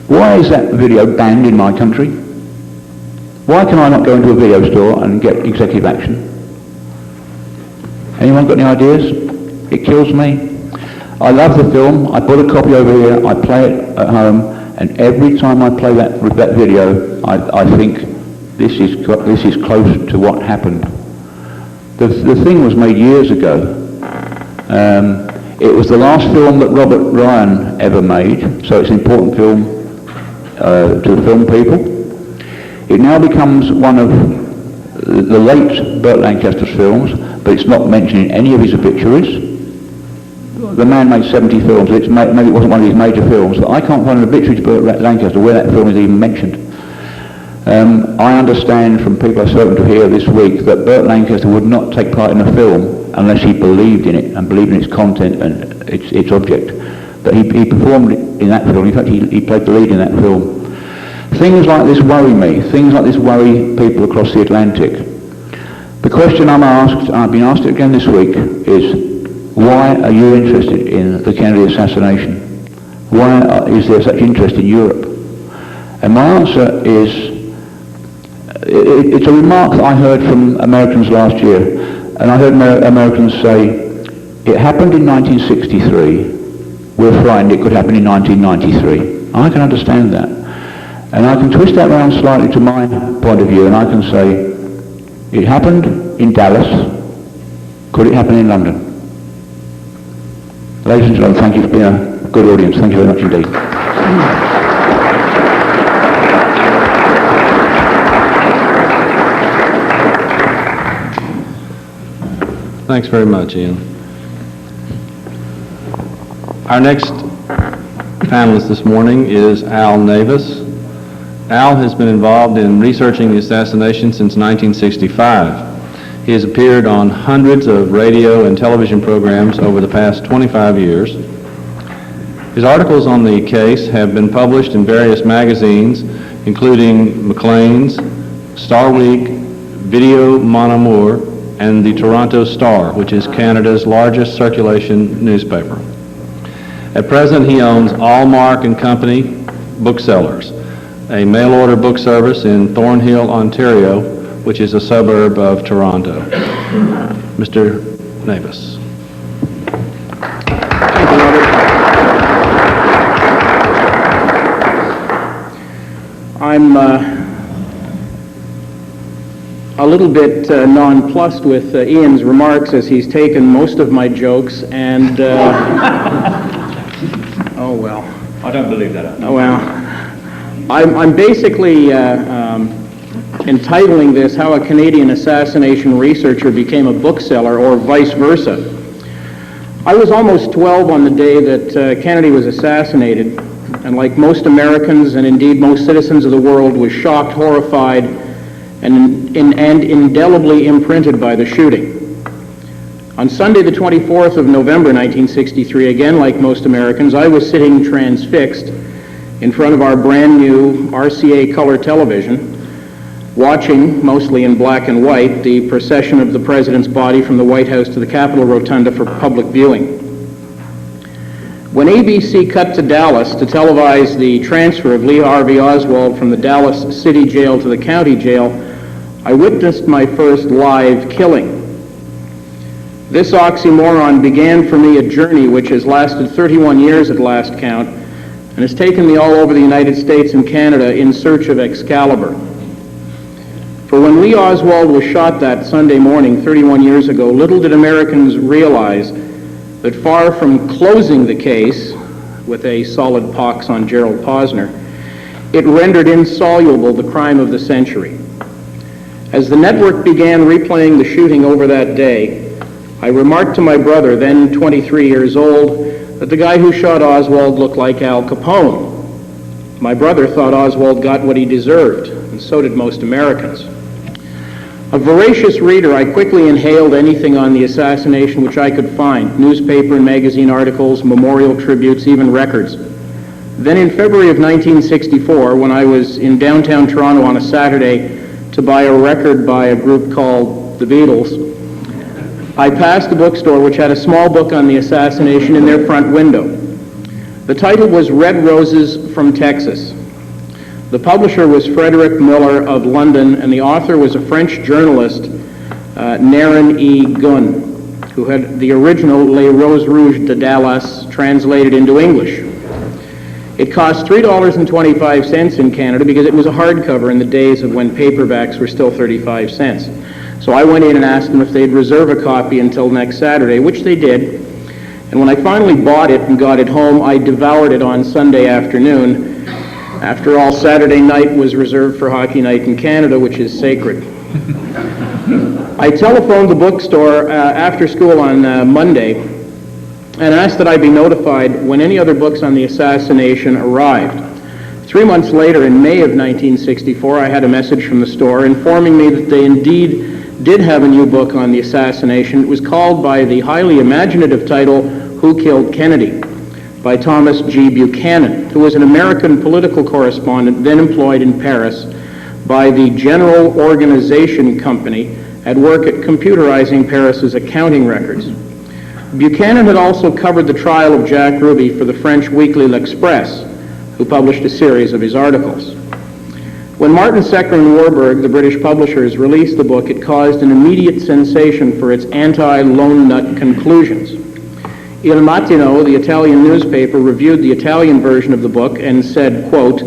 Why is that video banned in my country? Why can I not go into a video store and get Executive Action? Anyone got any ideas? It kills me. I love the film. I bought a copy over here. I play it at home, and every time I play that video, I think this is close to what happened. The thing was made years ago. It was the last film that Robert Ryan ever made, so it's an important film to the film people. It now becomes one of the late Burt Lancaster's films, but it's not mentioned in any of his obituaries. The man made 70 films. Maybe it wasn't one of his major films, but I can't find an obituary to Burt Lancaster where that film is even mentioned. I understand from people I've spoken to here this week that Burt Lancaster would not take part in a film unless he believed in it and believed in its content and its object. But he performed in that film. In fact, he played the lead in that film. Things like this worry me. Things like this worry people across the Atlantic. The question I'm asked, I've been asked it again this week, is why are you interested in the Kennedy assassination? Why is there such interest in Europe? And my answer is, it's a remark that I heard from Americans last year, and I heard Americans say, it happened in 1963, we're frightened it could happen in 1993. I can understand that. And I can twist that around slightly to my point of view, and I can say, it happened in Dallas, could it happen in London? Ladies and gentlemen, thank you for being a good audience. Thank you very much indeed. Thanks very much, Ian. Our next panelist this morning is Al Navis. Al has been involved in researching the assassination since 1965. He has appeared on hundreds of radio and television programs over the past 25 years. His articles on the case have been published in various magazines, including Maclean's, Star Week, Video Mon Amour, and the Toronto Star, which is Canada's largest circulation newspaper. At present, he owns Allmark and Company Booksellers, a mail-order book service in Thornhill, Ontario, which is a suburb of Toronto. Mr. Navis. Thank you, Robert. I'm a little bit nonplussed with Ian's remarks, as he's taken most of my jokes, and oh well. I don't believe that. Oh well. I'm basically entitling this "How a Canadian Assassination Researcher Became a Bookseller," or vice versa. I was almost 12 on the day that Kennedy was assassinated, and like most Americans, and indeed most citizens of the world, was shocked, horrified, and indelibly imprinted by the shooting. On Sunday, the 24th of November, 1963, again, like most Americans, I was sitting transfixed in front of our brand new RCA color television, watching, mostly in black and white, the procession of the President's body from the White House to the Capitol Rotunda for public viewing. When ABC cut to Dallas to televise the transfer of Lee Harvey Oswald from the Dallas City Jail to the county jail, I witnessed my first live killing. This oxymoron began for me a journey which has lasted 31 years at last count, and has taken me all over the United States and Canada in search of Excalibur. For when Lee Oswald was shot that Sunday morning 31 years ago, little did Americans realize that far from closing the case with a solid pox on Gerald Posner, it rendered insoluble the crime of the century. As the network began replaying the shooting over that day, I remarked to my brother, then 23 years old, that the guy who shot Oswald looked like Al Capone. My brother thought Oswald got what he deserved, and so did most Americans. A voracious reader, I quickly inhaled anything on the assassination which I could find, newspaper and magazine articles, memorial tributes, even records. Then in February of 1964, when I was in downtown Toronto on a Saturday to buy a record by a group called the Beatles, I passed a bookstore which had a small book on the assassination in their front window. The title was Red Roses from Texas. The publisher was Frederick Miller of London, and the author was a French journalist, Naren E. Gunn, who had the original Les Roses Rouges de Dallas translated into English. It cost $3.25 in Canada because it was a hardcover in the days of when paperbacks were still 35 cents. So I went in and asked them if they'd reserve a copy until next Saturday, which they did. And when I finally bought it and got it home, I devoured it on Sunday afternoon. After all, Saturday night was reserved for Hockey Night in Canada, which is sacred. I telephoned the bookstore after school on Monday and asked that I be notified when any other books on the assassination arrived. 3 months later, in May of 1964, I had a message from the store informing me that they indeed did have a new book on the assassination. It was called by the highly imaginative title, Who Killed Kennedy, by Thomas G. Buchanan, who was an American political correspondent then employed in Paris by the General Organization Company at work at computerizing Paris's accounting records. Buchanan had also covered the trial of Jack Ruby for the French weekly L'Express, who published a series of his articles. When Martin Secker and Warburg, the British publishers, released the book, it caused an immediate sensation for its anti-lone nut conclusions. Il Mattino, the Italian newspaper, reviewed the Italian version of the book and said, quote,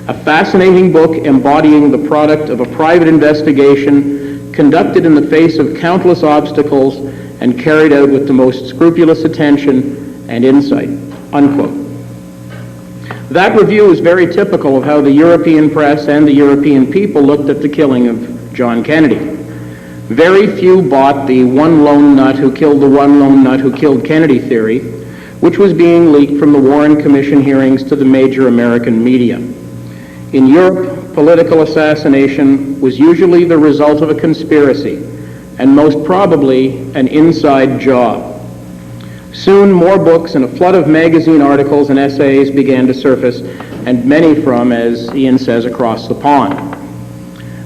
"A fascinating book embodying the product of a private investigation conducted in the face of countless obstacles and carried out with the most scrupulous attention and insight," unquote. That review is very typical of how the European press and the European people looked at the killing of John Kennedy. Very few bought the one lone nut who killed the one lone nut who killed Kennedy theory, which was being leaked from the Warren Commission hearings to the major American media. In Europe, political assassination was usually the result of a conspiracy, and most probably an inside job. Soon, more books and a flood of magazine articles and essays began to surface, and many from, as Ian says, across the pond.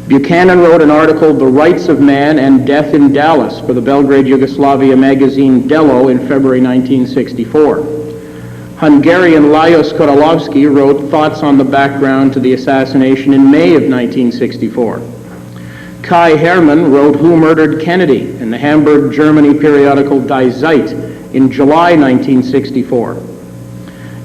Buchanan wrote an article, The Rights of Man and Death in Dallas, for the Belgrade Yugoslavia magazine Delo in February 1964. Hungarian Lajos Kodalovsky wrote Thoughts on the Background to the Assassination in May of 1964. Kai Hermann wrote Who Murdered Kennedy in the Hamburg, Germany periodical Die Zeit in July 1964.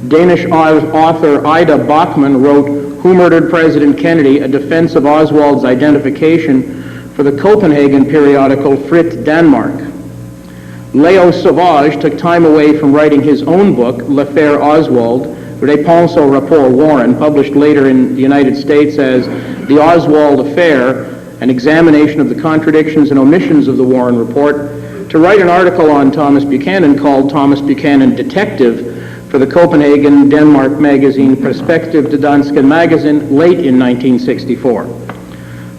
Danish author Ida Bachmann wrote Who Murdered President Kennedy, a defense of Oswald's identification for the Copenhagen periodical Frit Danmark. Leo Sauvage took time away from writing his own book, L'Affaire Oswald, Réponse au Rapport Warren, published later in the United States as The Oswald Affair, an examination of the contradictions and omissions of the Warren Report, to write an article on Thomas Buchanan called Thomas Buchanan Detective for the Copenhagen, Denmark magazine Perspektiv de Dansken Magazine late in 1964.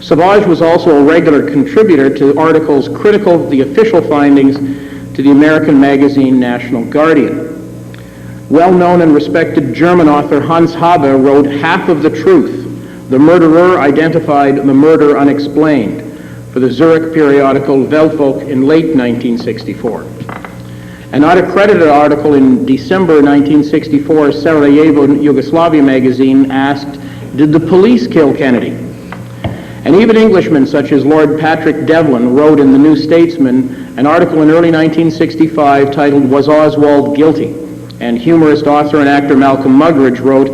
Savage was also a regular contributor to articles critical of the official findings to the American magazine National Guardian. Well-known and respected German author Hans Haber wrote Half of the Truth, The Murderer Identified, the Murder Unexplained, for the Zurich periodical Weltwoche in late 1964. An unaccredited article in December 1964 Sarajevo, Yugoslavia magazine asked, "Did the police kill Kennedy?" And even Englishmen such as Lord Patrick Devlin wrote in the New Statesman an article in early 1965 titled, "Was Oswald Guilty?" And humorist, author, and actor Malcolm Muggeridge wrote,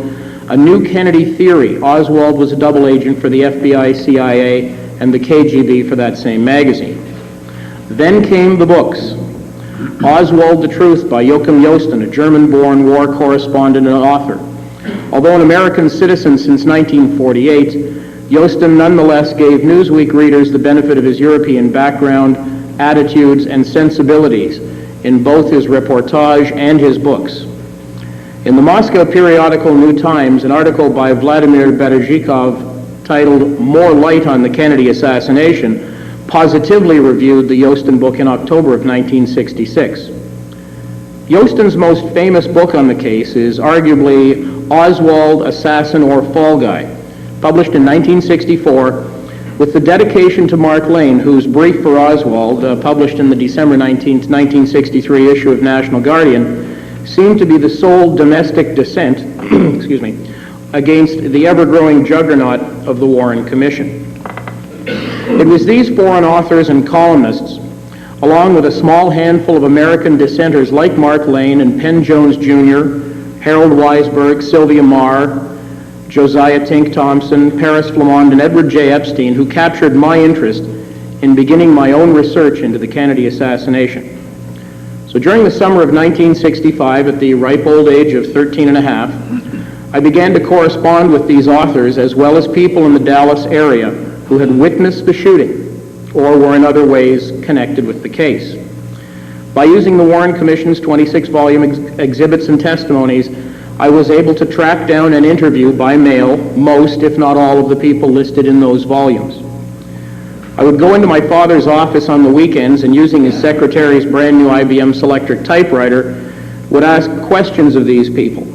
"A New Kennedy Theory. Oswald was a double agent for the FBI, CIA, and the KGB," for that same magazine. Then came the books. Oswald the Truth by Joachim Josten, a German-born war correspondent and author. Although an American citizen since 1948, Josten nonetheless gave Newsweek readers the benefit of his European background, attitudes, and sensibilities in both his reportage and his books. In the Moscow periodical New Times, an article by Vladimir Berezhikov titled "More Light on the Kennedy Assassination" positively reviewed the Josten book in October of 1966. Josten's most famous book on the case is arguably Oswald, Assassin or Fall Guy, published in 1964 with the dedication to Mark Lane, whose brief for Oswald, published in the December 1963 issue of National Guardian, seemed to be the sole domestic dissent excuse me, against the ever-growing juggernaut of the Warren Commission. It was these foreign authors and columnists, along with a small handful of American dissenters like Mark Lane and Penn Jones Jr., Harold Weisberg, Sylvia Marr, Josiah Tink Thompson, Paris Flamond, and Edward J. Epstein, who captured my interest in beginning my own research into the Kennedy assassination. So during the summer of 1965, at the ripe old age of 13 and a half, I began to correspond with these authors as well as people in the Dallas area who had witnessed the shooting or were in other ways connected with the case. By using the Warren Commission's 26-volume exhibits and testimonies, I was able to track down and interview by mail most, if not all, of the people listed in those volumes. I would go into my father's office on the weekends and, using his secretary's brand new IBM Selectric typewriter, would ask questions of these people.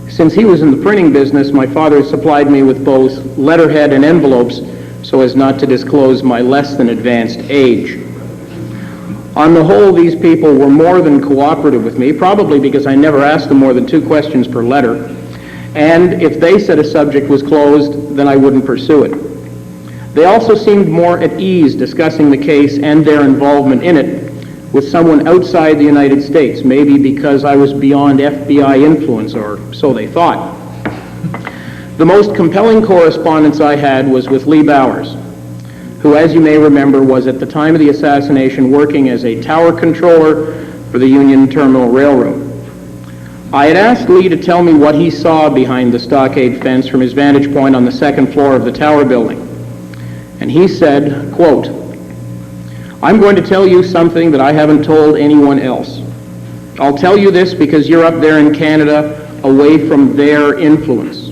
Since he was in the printing business, my father supplied me with both letterhead and envelopes so as not to disclose my less than advanced age. On the whole, these people were more than cooperative with me, probably because I never asked them more than 2 questions per letter, and if they said a subject was closed, then I wouldn't pursue it. They also seemed more at ease discussing the case and their involvement in it with someone outside the United States, maybe because I was beyond FBI influence, or so they thought. The most compelling correspondence I had was with Lee Bowers, who, as you may remember, was at the time of the assassination working as a tower controller for the Union Terminal Railroad. I had asked Lee to tell me what he saw behind the stockade fence from his vantage point on the 2nd floor of the tower building. And he said, quote, "I'm going to tell you something that I haven't told anyone else. I'll tell you this because you're up there in Canada away from their influence.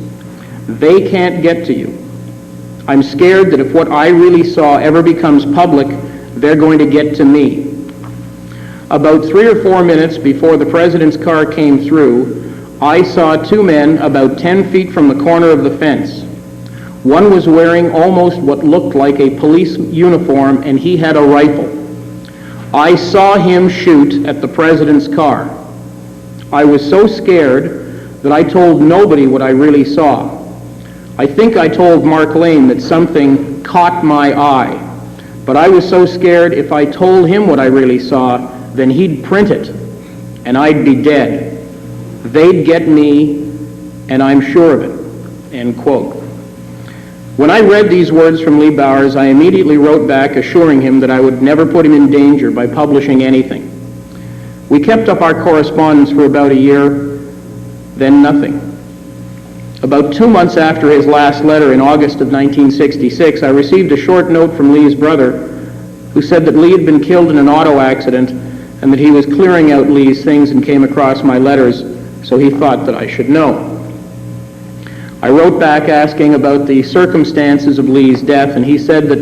They can't get to you. I'm scared that if what I really saw ever becomes public, they're going to get to me." About 3 or 4 minutes before the president's car came through, I saw 2 men about 10 feet from the corner of the fence. One was wearing almost what looked like a police uniform, and he had a rifle. I saw him shoot at the president's car. I was so scared that I told nobody what I really saw. I think I told Mark Lane that something caught my eye, but I was so scared if I told him what I really saw, then he'd print it, and I'd be dead. They'd get me, and I'm sure of it, end quote. When I read these words from Lee Bowers, I immediately wrote back assuring him that I would never put him in danger by publishing anything. We kept up our correspondence for about a year, then nothing. About 2 months after his last letter in August of 1966, I received a short note from Lee's brother who said that Lee had been killed in an auto accident and that he was clearing out Lee's things and came across my letters, so he thought that I should know. I wrote back asking about the circumstances of Lee's death, and he said that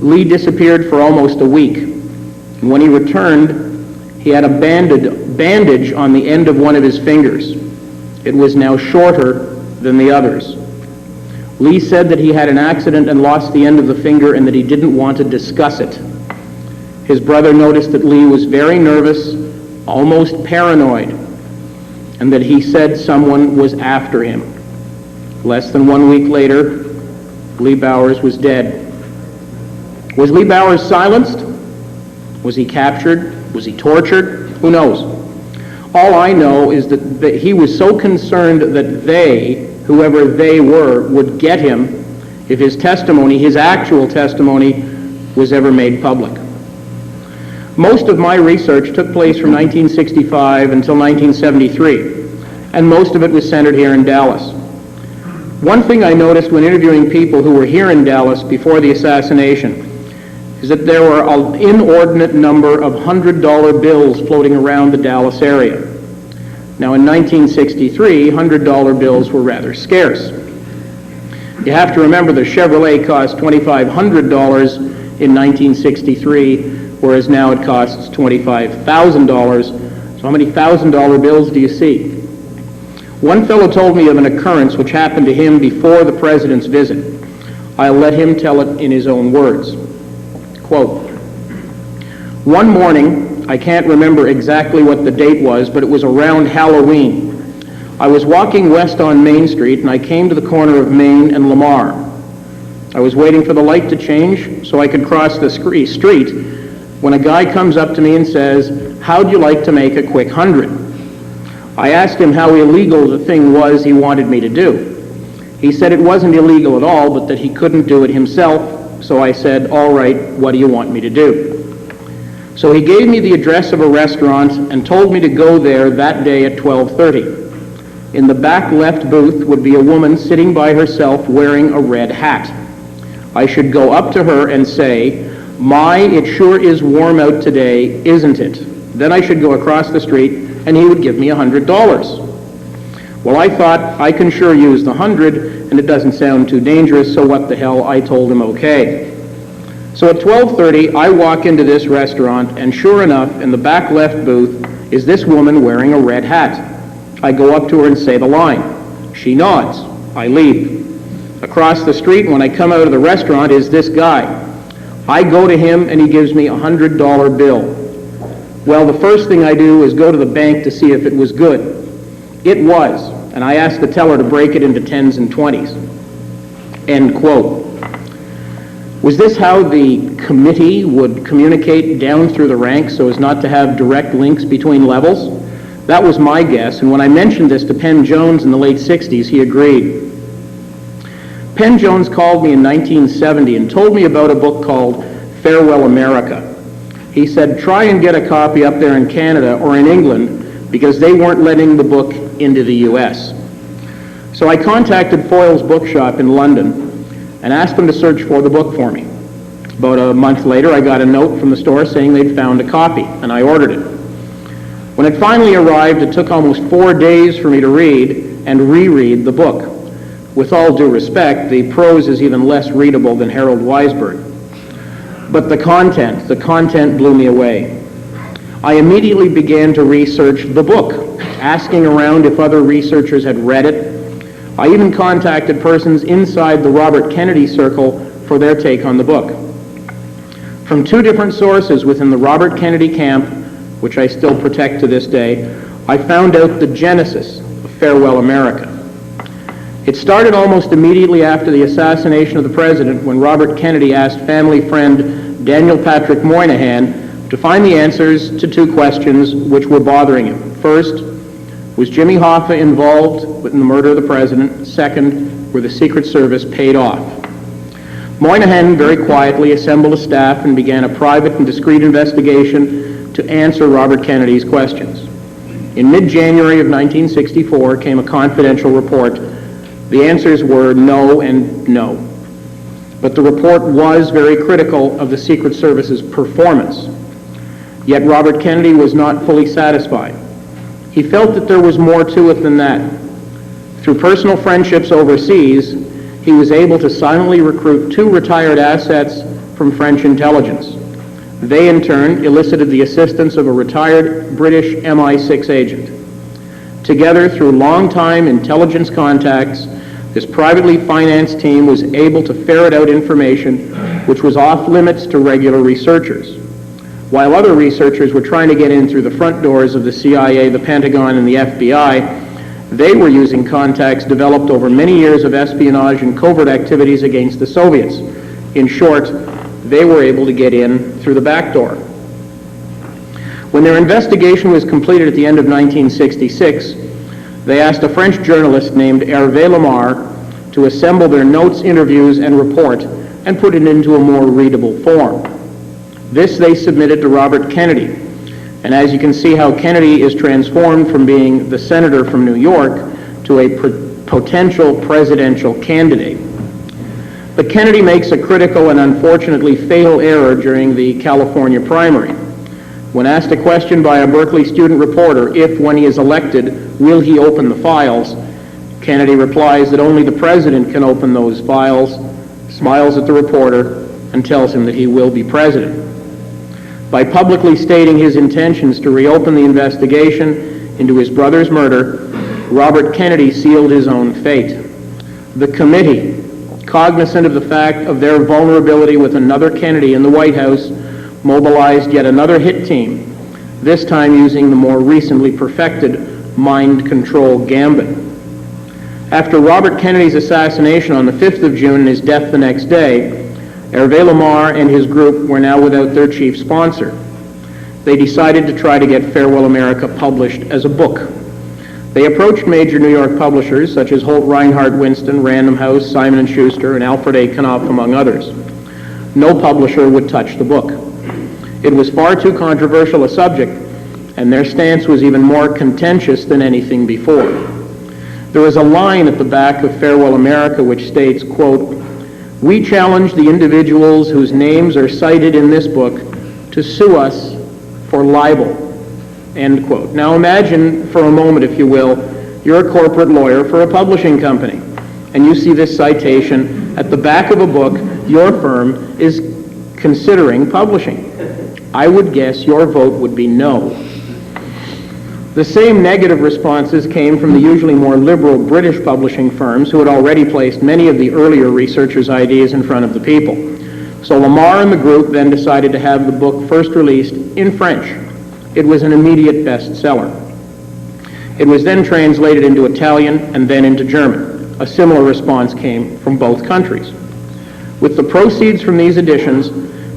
Lee disappeared for almost a week. And when he returned, he had a bandage on the end of one of his fingers. It was now shorter than the others. Lee said that he had an accident and lost the end of the finger and that he didn't want to discuss it. His brother noticed that Lee was very nervous, almost paranoid, and that he said someone was after him. Less than 1 week later, Lee Bowers was dead. Was Lee Bowers silenced? Was he captured? Was he tortured? Who knows? All I know is that he was so concerned that they, whoever they were, would get him if his testimony, his actual testimony, was ever made public. Most of my research took place from 1965 until 1973, and most of it was centered here in Dallas. One thing I noticed when interviewing people who were here in Dallas before the assassination is that there were an inordinate number of $100 bills floating around the Dallas area. Now, in 1963, $100 bills were rather scarce. You have to remember the Chevrolet cost $2,500 in 1963, whereas now it costs $25,000. So how many $1,000 bills do you see? One fellow told me of an occurrence which happened to him before the president's visit. I'll let him tell it in his own words. Quote, "One morning, I can't remember exactly what the date was, but it was around Halloween. I was walking west on Main Street, and I came to the corner of Main and Lamar. I was waiting for the light to change so I could cross the street when a guy comes up to me and says, 'How'd you like to make a quick 100?' I asked him how illegal the thing was he wanted me to do. He said it wasn't illegal at all, but that he couldn't do it himself, so I said, 'All right, what do you want me to do?' So he gave me the address of a restaurant and told me to go there that day at 12:30. In the back left booth would be a woman sitting by herself wearing a red hat. I should go up to her and say, 'My, it sure is warm out today, isn't it?' Then I should go across the street and he would give me $100. Well, I thought, I can sure use the 100 and it doesn't sound too dangerous, so what the hell, I told him okay. So at 12:30, I walk into this restaurant, and sure enough, in the back left booth is this woman wearing a red hat. I go up to her and say the line. She nods. I leave. Across the street, when I come out of the restaurant, is this guy. I go to him, and he gives me a $100 bill. Well, the first thing I do is go to the bank to see if it was good. It was, and I asked the teller to break it into 10s and 20s. End quote. Was this how the committee would communicate down through the ranks so as not to have direct links between levels? That was my guess, and when I mentioned this to Penn Jones in the late 60s, he agreed. Penn Jones called me in 1970 and told me about a book called Farewell America. He said, try and get a copy up there in Canada or in England because they weren't letting the book into the U.S. So I contacted Foyle's Bookshop in London and asked them to search for the book for me. About a month later, I got a note from the store saying they'd found a copy, and I ordered it. When it finally arrived, it took almost 4 days for me to read and reread the book. With all due respect, the prose is even less readable than Harold Weisberg. But the content blew me away. I immediately began to research the book, asking around if other researchers had read it. I even contacted persons inside the Robert Kennedy circle for their take on the book. From 2 different sources within the Robert Kennedy camp, which I still protect to this day, I found out the genesis of Farewell America. It started almost immediately after the assassination of the president when Robert Kennedy asked family friend Daniel Patrick Moynihan to find the answers to 2 questions which were bothering him. First, was Jimmy Hoffa involved in the murder of the president? Second, were the Secret Service paid off? Moynihan very quietly assembled a staff and began a private and discreet investigation to answer Robert Kennedy's questions. In mid-January of 1964 came a confidential report. The answers were no and no. But the report was very critical of the Secret Service's performance. Yet Robert Kennedy was not fully satisfied. He felt that there was more to it than that. Through personal friendships overseas, he was able to silently recruit 2 retired assets from French intelligence. They, in turn, elicited the assistance of a retired British MI6 agent. Together, through long-time intelligence contacts, this privately financed team was able to ferret out information which was off-limits to regular researchers. While other researchers were trying to get in through the front doors of the CIA, the Pentagon, and the FBI, they were using contacts developed over many years of espionage and covert activities against the Soviets. In short, they were able to get in through the back door. When their investigation was completed at the end of 1966, they asked a French journalist named Hervé Lamar to assemble their notes, interviews, and report and put it into a more readable form. This they submitted to Robert Kennedy, and as you can see how Kennedy is transformed from being the senator from New York to a potential presidential candidate. But Kennedy makes a critical and unfortunately fatal error during the California primary. When asked a question by a Berkeley student reporter if, when he is elected, will he open the files, Kennedy replies that only the president can open those files, smiles at the reporter, and tells him that he will be president. By publicly stating his intentions to reopen the investigation into his brother's murder, Robert Kennedy sealed his own fate. The committee, cognizant of the fact of their vulnerability with another Kennedy in the White House, mobilized yet another hit team, this time using the more recently perfected mind control gambit. After Robert Kennedy's assassination on the 5th of June and his death the next day, Hervé Lamar and his group were now without their chief sponsor. They decided to try to get Farewell America published as a book. They approached major New York publishers such as Holt Reinhardt Winston, Random House, Simon & Schuster, and Alfred A. Knopf, among others. No publisher would touch the book. It was far too controversial a subject, and their stance was even more contentious than anything before. There is a line at the back of Farewell America which states, quote, "We challenge the individuals whose names are cited in this book to sue us for libel," end quote. Now imagine for a moment, if you will, you're a corporate lawyer for a publishing company, and you see this citation at the back of a book your firm is considering publishing. I would guess your vote would be no. The same negative responses came from the usually more liberal British publishing firms who had already placed many of the earlier researchers' ideas in front of the people. So Lamar and the group then decided to have the book first released in French. It was an immediate bestseller. It was then translated into Italian and then into German. A similar response came from both countries. With the proceeds from these editions,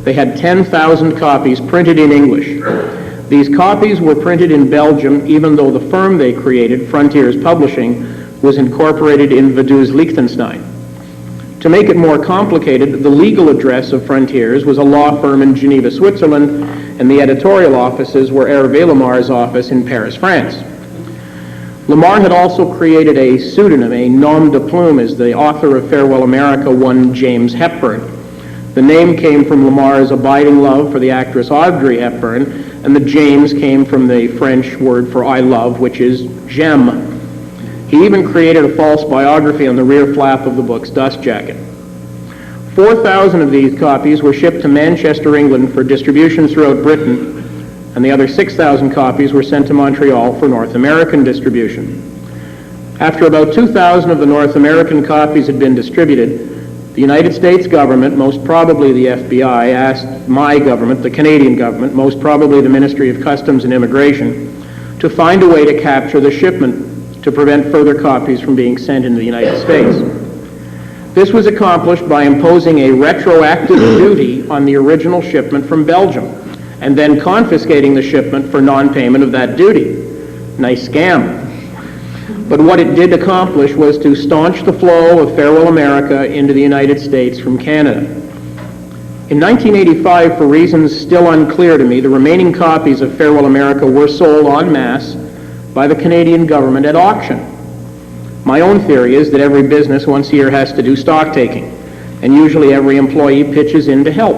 they had 10,000 copies printed in English. These copies were printed in Belgium, even though the firm they created, Frontiers Publishing, was incorporated in Vaduz, Liechtenstein. To make it more complicated, the legal address of Frontiers was a law firm in Geneva, Switzerland, and the editorial offices were Hervé Lamar's office in Paris, France. Lamar had also created a pseudonym, a nom de plume, as the author of Farewell America, one James Hepburn. The name came from Lamar's abiding love for the actress Audrey Hepburn, and the James came from the French word for I love, which is j'aime. He even created a false biography on the rear flap of the book's dust jacket. 4,000 of these copies were shipped to Manchester, England for distribution throughout Britain, and the other 6,000 copies were sent to Montreal for North American distribution. After about 2,000 of the North American copies had been distributed, the United States government, most probably the FBI, asked my government, the Canadian government, most probably the Ministry of Customs and Immigration, to find a way to capture the shipment to prevent further copies from being sent into the United States. This was accomplished by imposing a retroactive duty on the original shipment from Belgium, and then confiscating the shipment for non-payment of that duty. Nice scam. But what it did accomplish was to staunch the flow of Farewell America into the United States from Canada. In 1985, for reasons still unclear to me, the remaining copies of Farewell America were sold en masse by the Canadian government at auction. My own theory is that every business once a year has to do stock taking, and usually every employee pitches in to help.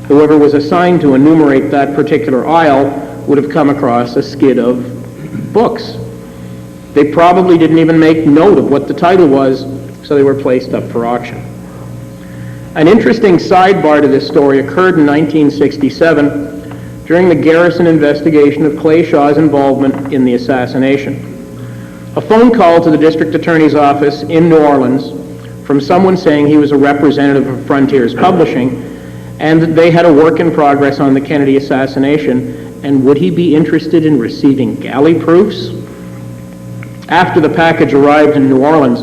Whoever was assigned to enumerate that particular aisle would have come across a skid of books. They probably didn't even make note of what the title was, so they were placed up for auction. An interesting sidebar to this story occurred in 1967 during the Garrison investigation of Clay Shaw's involvement in the assassination. A phone call to the district attorney's office in New Orleans from someone saying he was a representative of Frontiers Publishing and that they had a work in progress on the Kennedy assassination, and would he be interested in receiving galley proofs? After the package arrived in New Orleans,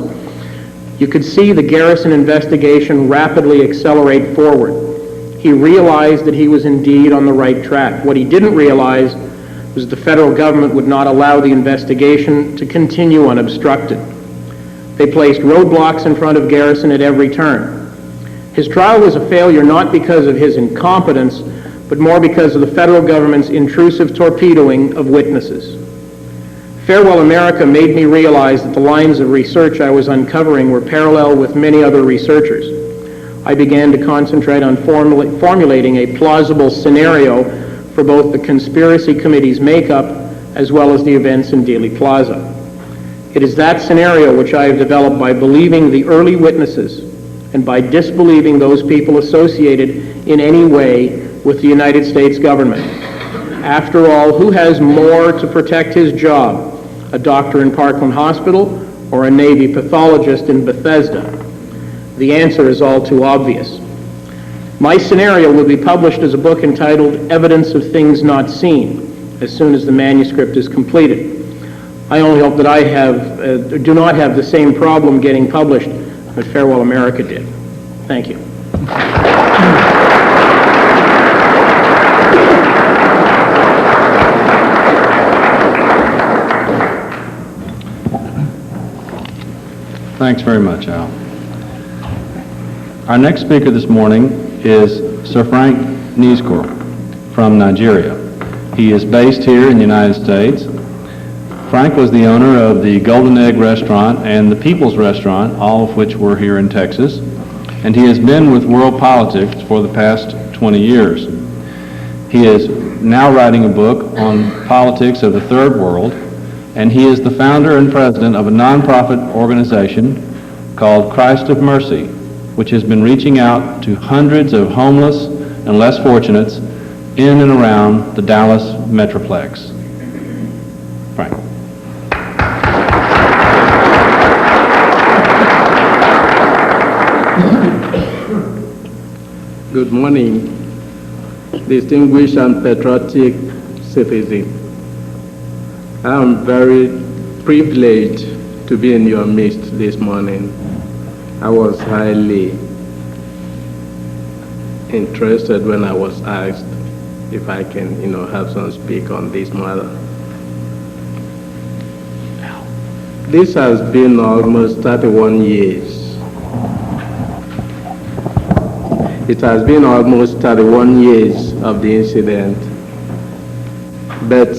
you could see the Garrison investigation rapidly accelerate forward. He realized that he was indeed on the right track. What he didn't realize was the federal government would not allow the investigation to continue unobstructed. They placed roadblocks in front of Garrison at every turn. His trial was a failure not because of his incompetence, but more because of the federal government's intrusive torpedoing of witnesses. Farewell America made me realize that the lines of research I was uncovering were parallel with many other researchers. I began to concentrate on formulating a plausible scenario for both the conspiracy committee's makeup as well as the events in Dealey Plaza. It is that scenario which I have developed by believing the early witnesses and by disbelieving those people associated in any way with the United States government. After all, who has more to protect his job, a doctor in Parkland Hospital or a Navy pathologist in Bethesda? The answer is all too obvious. My scenario will be published as a book entitled Evidence of Things Not Seen as soon as the manuscript is completed. I only hope that I do not have the same problem getting published that Farewell America did. Thank you. Thanks very much, Al. Our next speaker this morning is Sir Frank Niescore from Nigeria. He is based here in the United States. Frank was the owner of the Golden Egg Restaurant and the People's Restaurant, all of which were here in Texas, and he has been with world politics for the past 20 years. He is now writing a book on politics of the Third World, and he is the founder and president of a nonprofit organization called Christ of Mercy, which has been reaching out to hundreds of homeless and less fortunates in and around the Dallas Metroplex. Frank. Good morning, distinguished and patriotic citizen. I am very privileged to be in your midst this morning. I was highly interested when I was asked if I can, have some speak on this matter. This has been almost 31 years. It has been almost 31 years of the incident, but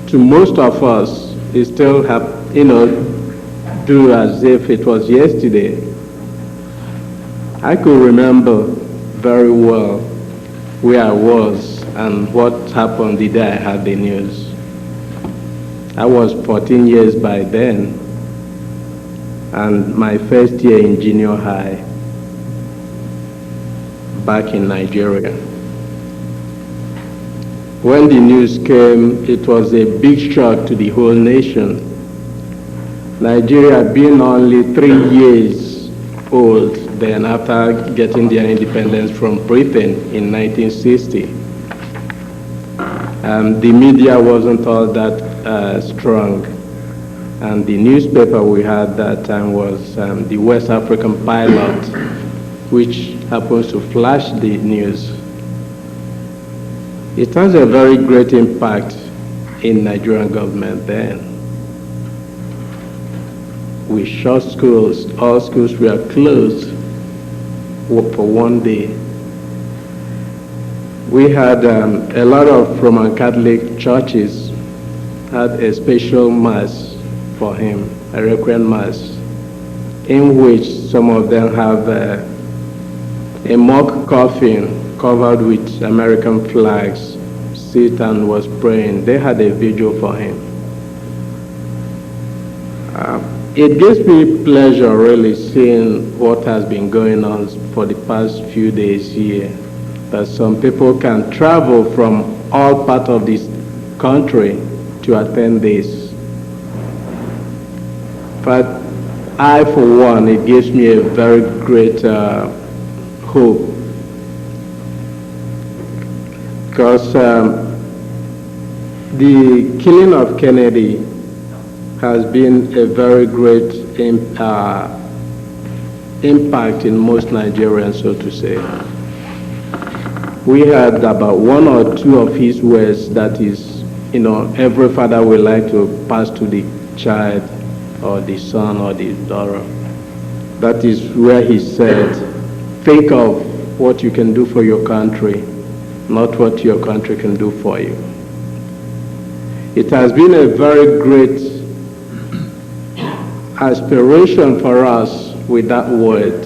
to most of us, it still do as if it was yesterday. I could remember very well where I was and what happened the day I had the news. I was 14 years by then, and my first year in junior high back in Nigeria. When the news came, it was a big shock to the whole nation. Nigeria being only 3 years old then after getting their independence from Britain in 1960. The media wasn't all that strong. And the newspaper we had that time was the West African Pilot, which happens to flash the news. It has a very great impact in Nigerian government then. We shut schools, all schools were closed for one day. We had a lot of Roman Catholic churches had a special mass for him, a requiem mass, in which some of them have a mock coffin covered with American flags. Satan was praying. They had a vigil for him. It gives me pleasure really seeing what has been going on for the past few days here, that some people can travel from all parts of this country to attend this. But I, for one, it gives me a very great hope, because the killing of Kennedy has been a very great impact in most Nigerians, so to say. We heard about one or two of his words that is, every father would like to pass to the child or the son or the daughter. That is where he said, think of what you can do for your country, not what your country can do for you. It has been a very great aspiration for us with that word.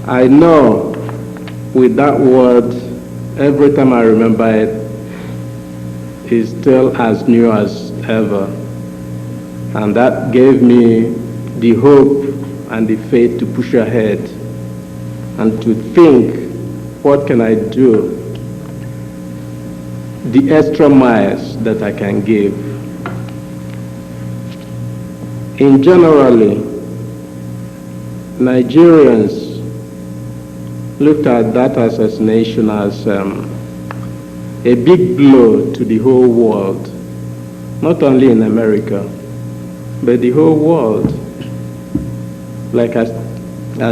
I know with that word, every time I remember it, it's still as new as ever. And that gave me the hope and the faith to push ahead and to think, what can I do? The extra miles that I can give. In generally, Nigerians looked at that assassination as a big blow to the whole world, not only in America, but the whole world. Like I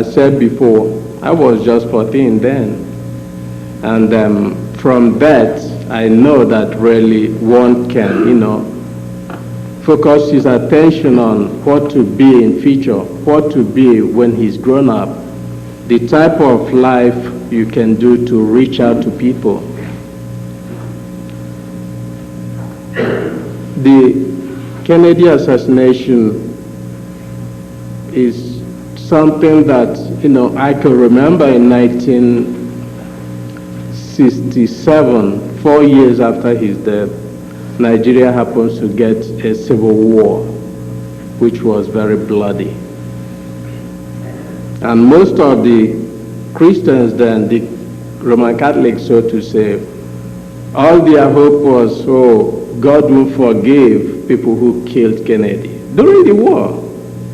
said before, I was just 14 then. And from that, I know that really one can, focus his attention on what to be in future, what to be when he's grown up, the type of life you can do to reach out to people. The Kennedy assassination is something that, I can remember in 1967, 4 years after his death, Nigeria happens to get a civil war, which was very bloody. And most of the Christians then, the Roman Catholics, so to say, all their hope was, God will forgive people who killed Kennedy. During the war,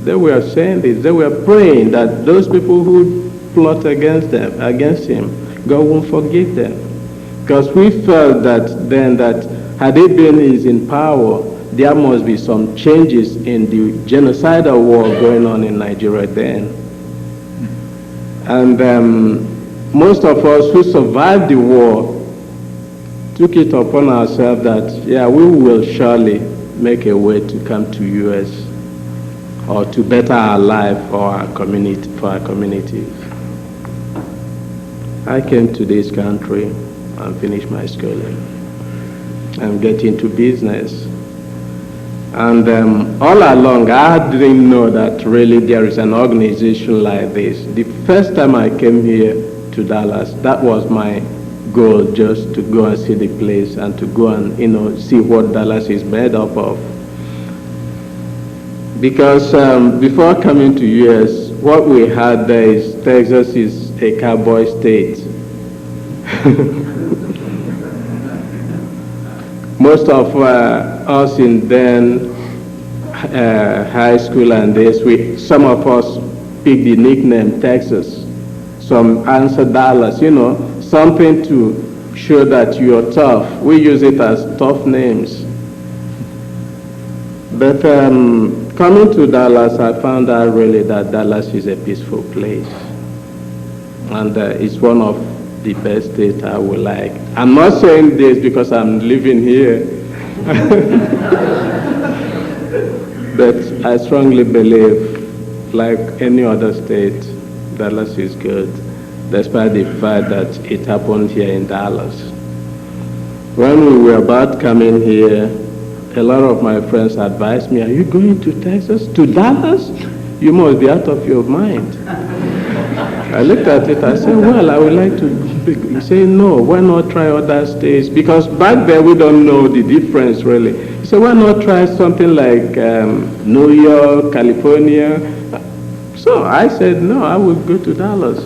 they were saying this, they were praying that those people who plot against him, God won't forgive them. Because we felt that then that had he been in power, there must be some changes in the genocidal war going on in Nigeria then. And most of us who survived the war took it upon ourselves that, we will surely make a way to come to U.S. or to better our life for our communities. I came to this country and finished my schooling and get into business. And all along, I didn't know that really there is an organization like this. The first time I came here to Dallas, that was my goal, just to go and see the place and to go and, see what Dallas is made up of. Because before coming to US, what we had there is Texas is a cowboy state. Most of us in then high school and this, some of us picked the nickname Texas. Some answer Dallas, something to show that you're tough. We use it as tough names. But coming to Dallas, I found out really that Dallas is a peaceful place. And it's one of the best states I would like. I'm not saying this because I'm living here. But I strongly believe, like any other state, Dallas is good, despite the fact that it happened here in Dallas. When we were about coming here, a lot of my friends advised me, are you going to Texas? To Dallas? You must be out of your mind. I looked at it, I said, well, I would like to, he said, no, why not try other states? Because back there we don't know the difference really. He said, why not try something like New York, California? So I said, no, I will go to Dallas.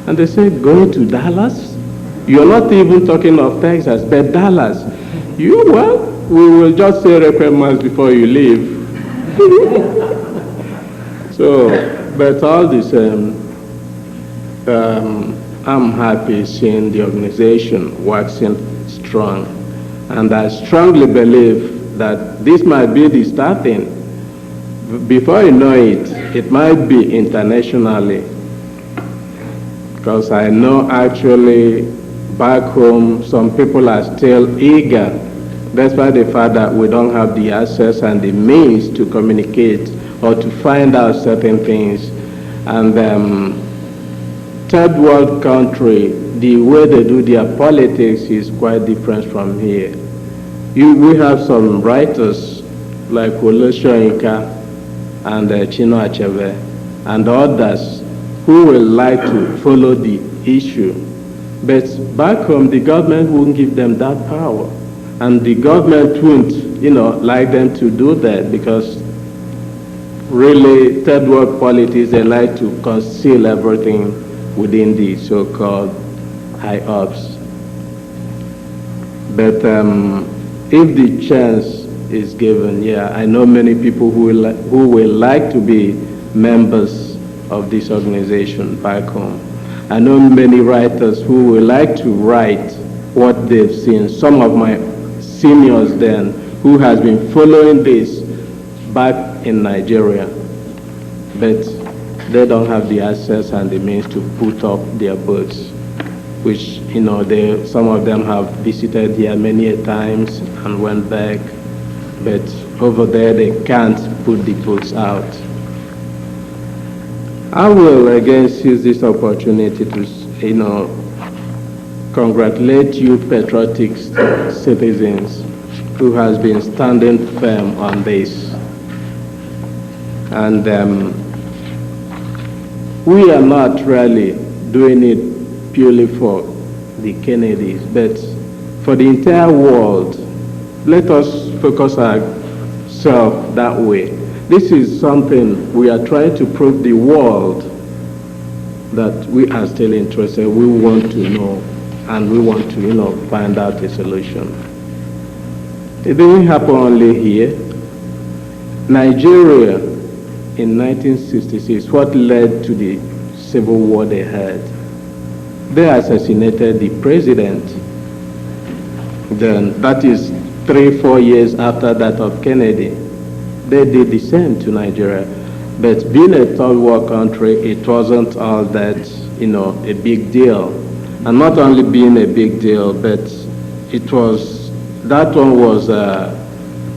And they said, go to Dallas? You're not even talking of Texas, but Dallas. Well, we will just say requirements before you leave. So, but all the same, I'm happy seeing the organization waxing strong. And I strongly believe that this might be the starting. Before you know it, it might be internationally. Because I know actually back home, some people are still eager. That's why the fact that we don't have the access and the means to communicate or to find out certain things. And third world country, the way they do their politics is quite different from here. We have some writers like Wole Soyinka and Chinua Achebe and others who will like to follow the issue. But back home, the government won't give them that power. And the government won't, like them to do that because really third world politics, they like to conceal everything within the so-called high ups. But if the chance is given, I know many people who will like to be members of this organization back home. I know many writers who would like to write what they've seen. Some of my seniors then who has been following this back in Nigeria, but they don't have the access and the means to put up their books, which, some of them have visited here many a times and went back, but over there they can't put the books out. I will again seize this opportunity to, congratulate you patriotic citizens who has been standing firm on this. And we are not really doing it purely for the Kennedys, but for the entire world. Let us focus ourselves that way. This is something we are trying to prove the world that we are still interested. We want to know, and we want to, find out a solution. It didn't happen only here. Nigeria in 1966, what led to the civil war they had? They assassinated the president. Then that is 3-4 years after that of Kennedy. They did the same to Nigeria. But being a third world country, it wasn't all that, a big deal. And not only being a big deal, but that one was a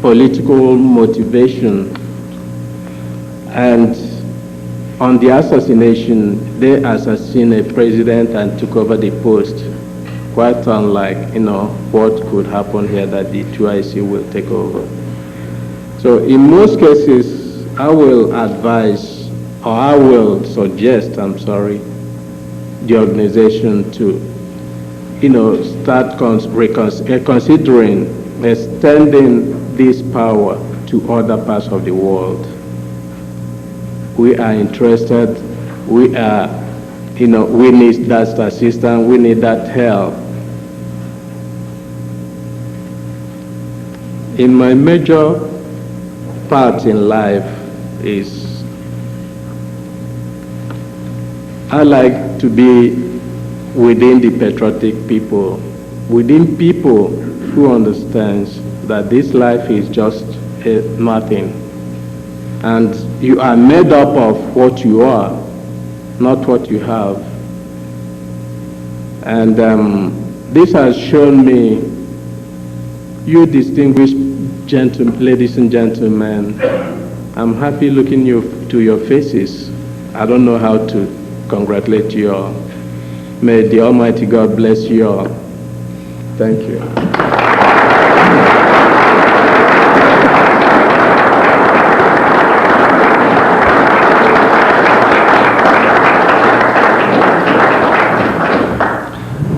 political motivation. And on the assassination, they assassinated a president and took over the post. Quite unlike, what could happen here that the 2IC will take over. So in most cases, I will advise, or I will suggest, the organization to, start considering extending this power to other parts of the world. We are interested, we need that assistance, we need that help. In my major part in life is I like to be within the patriotic people, within people who understands that this life is just nothing. And you are made up of what you are, not what you have. And this has shown me, you distinguished ladies and gentlemen, I'm happy looking to your faces. I don't know how to congratulate you all. May the Almighty God bless you all. Thank you.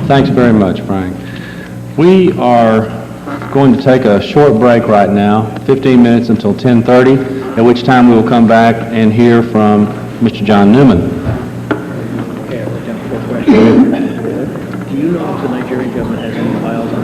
Thanks very much, Frank. We are going to take a short break right now, 15 minutes until 10:30, at which time we will come back and hear from Mr. John Newman. Do you know if the Nigerian government has any files on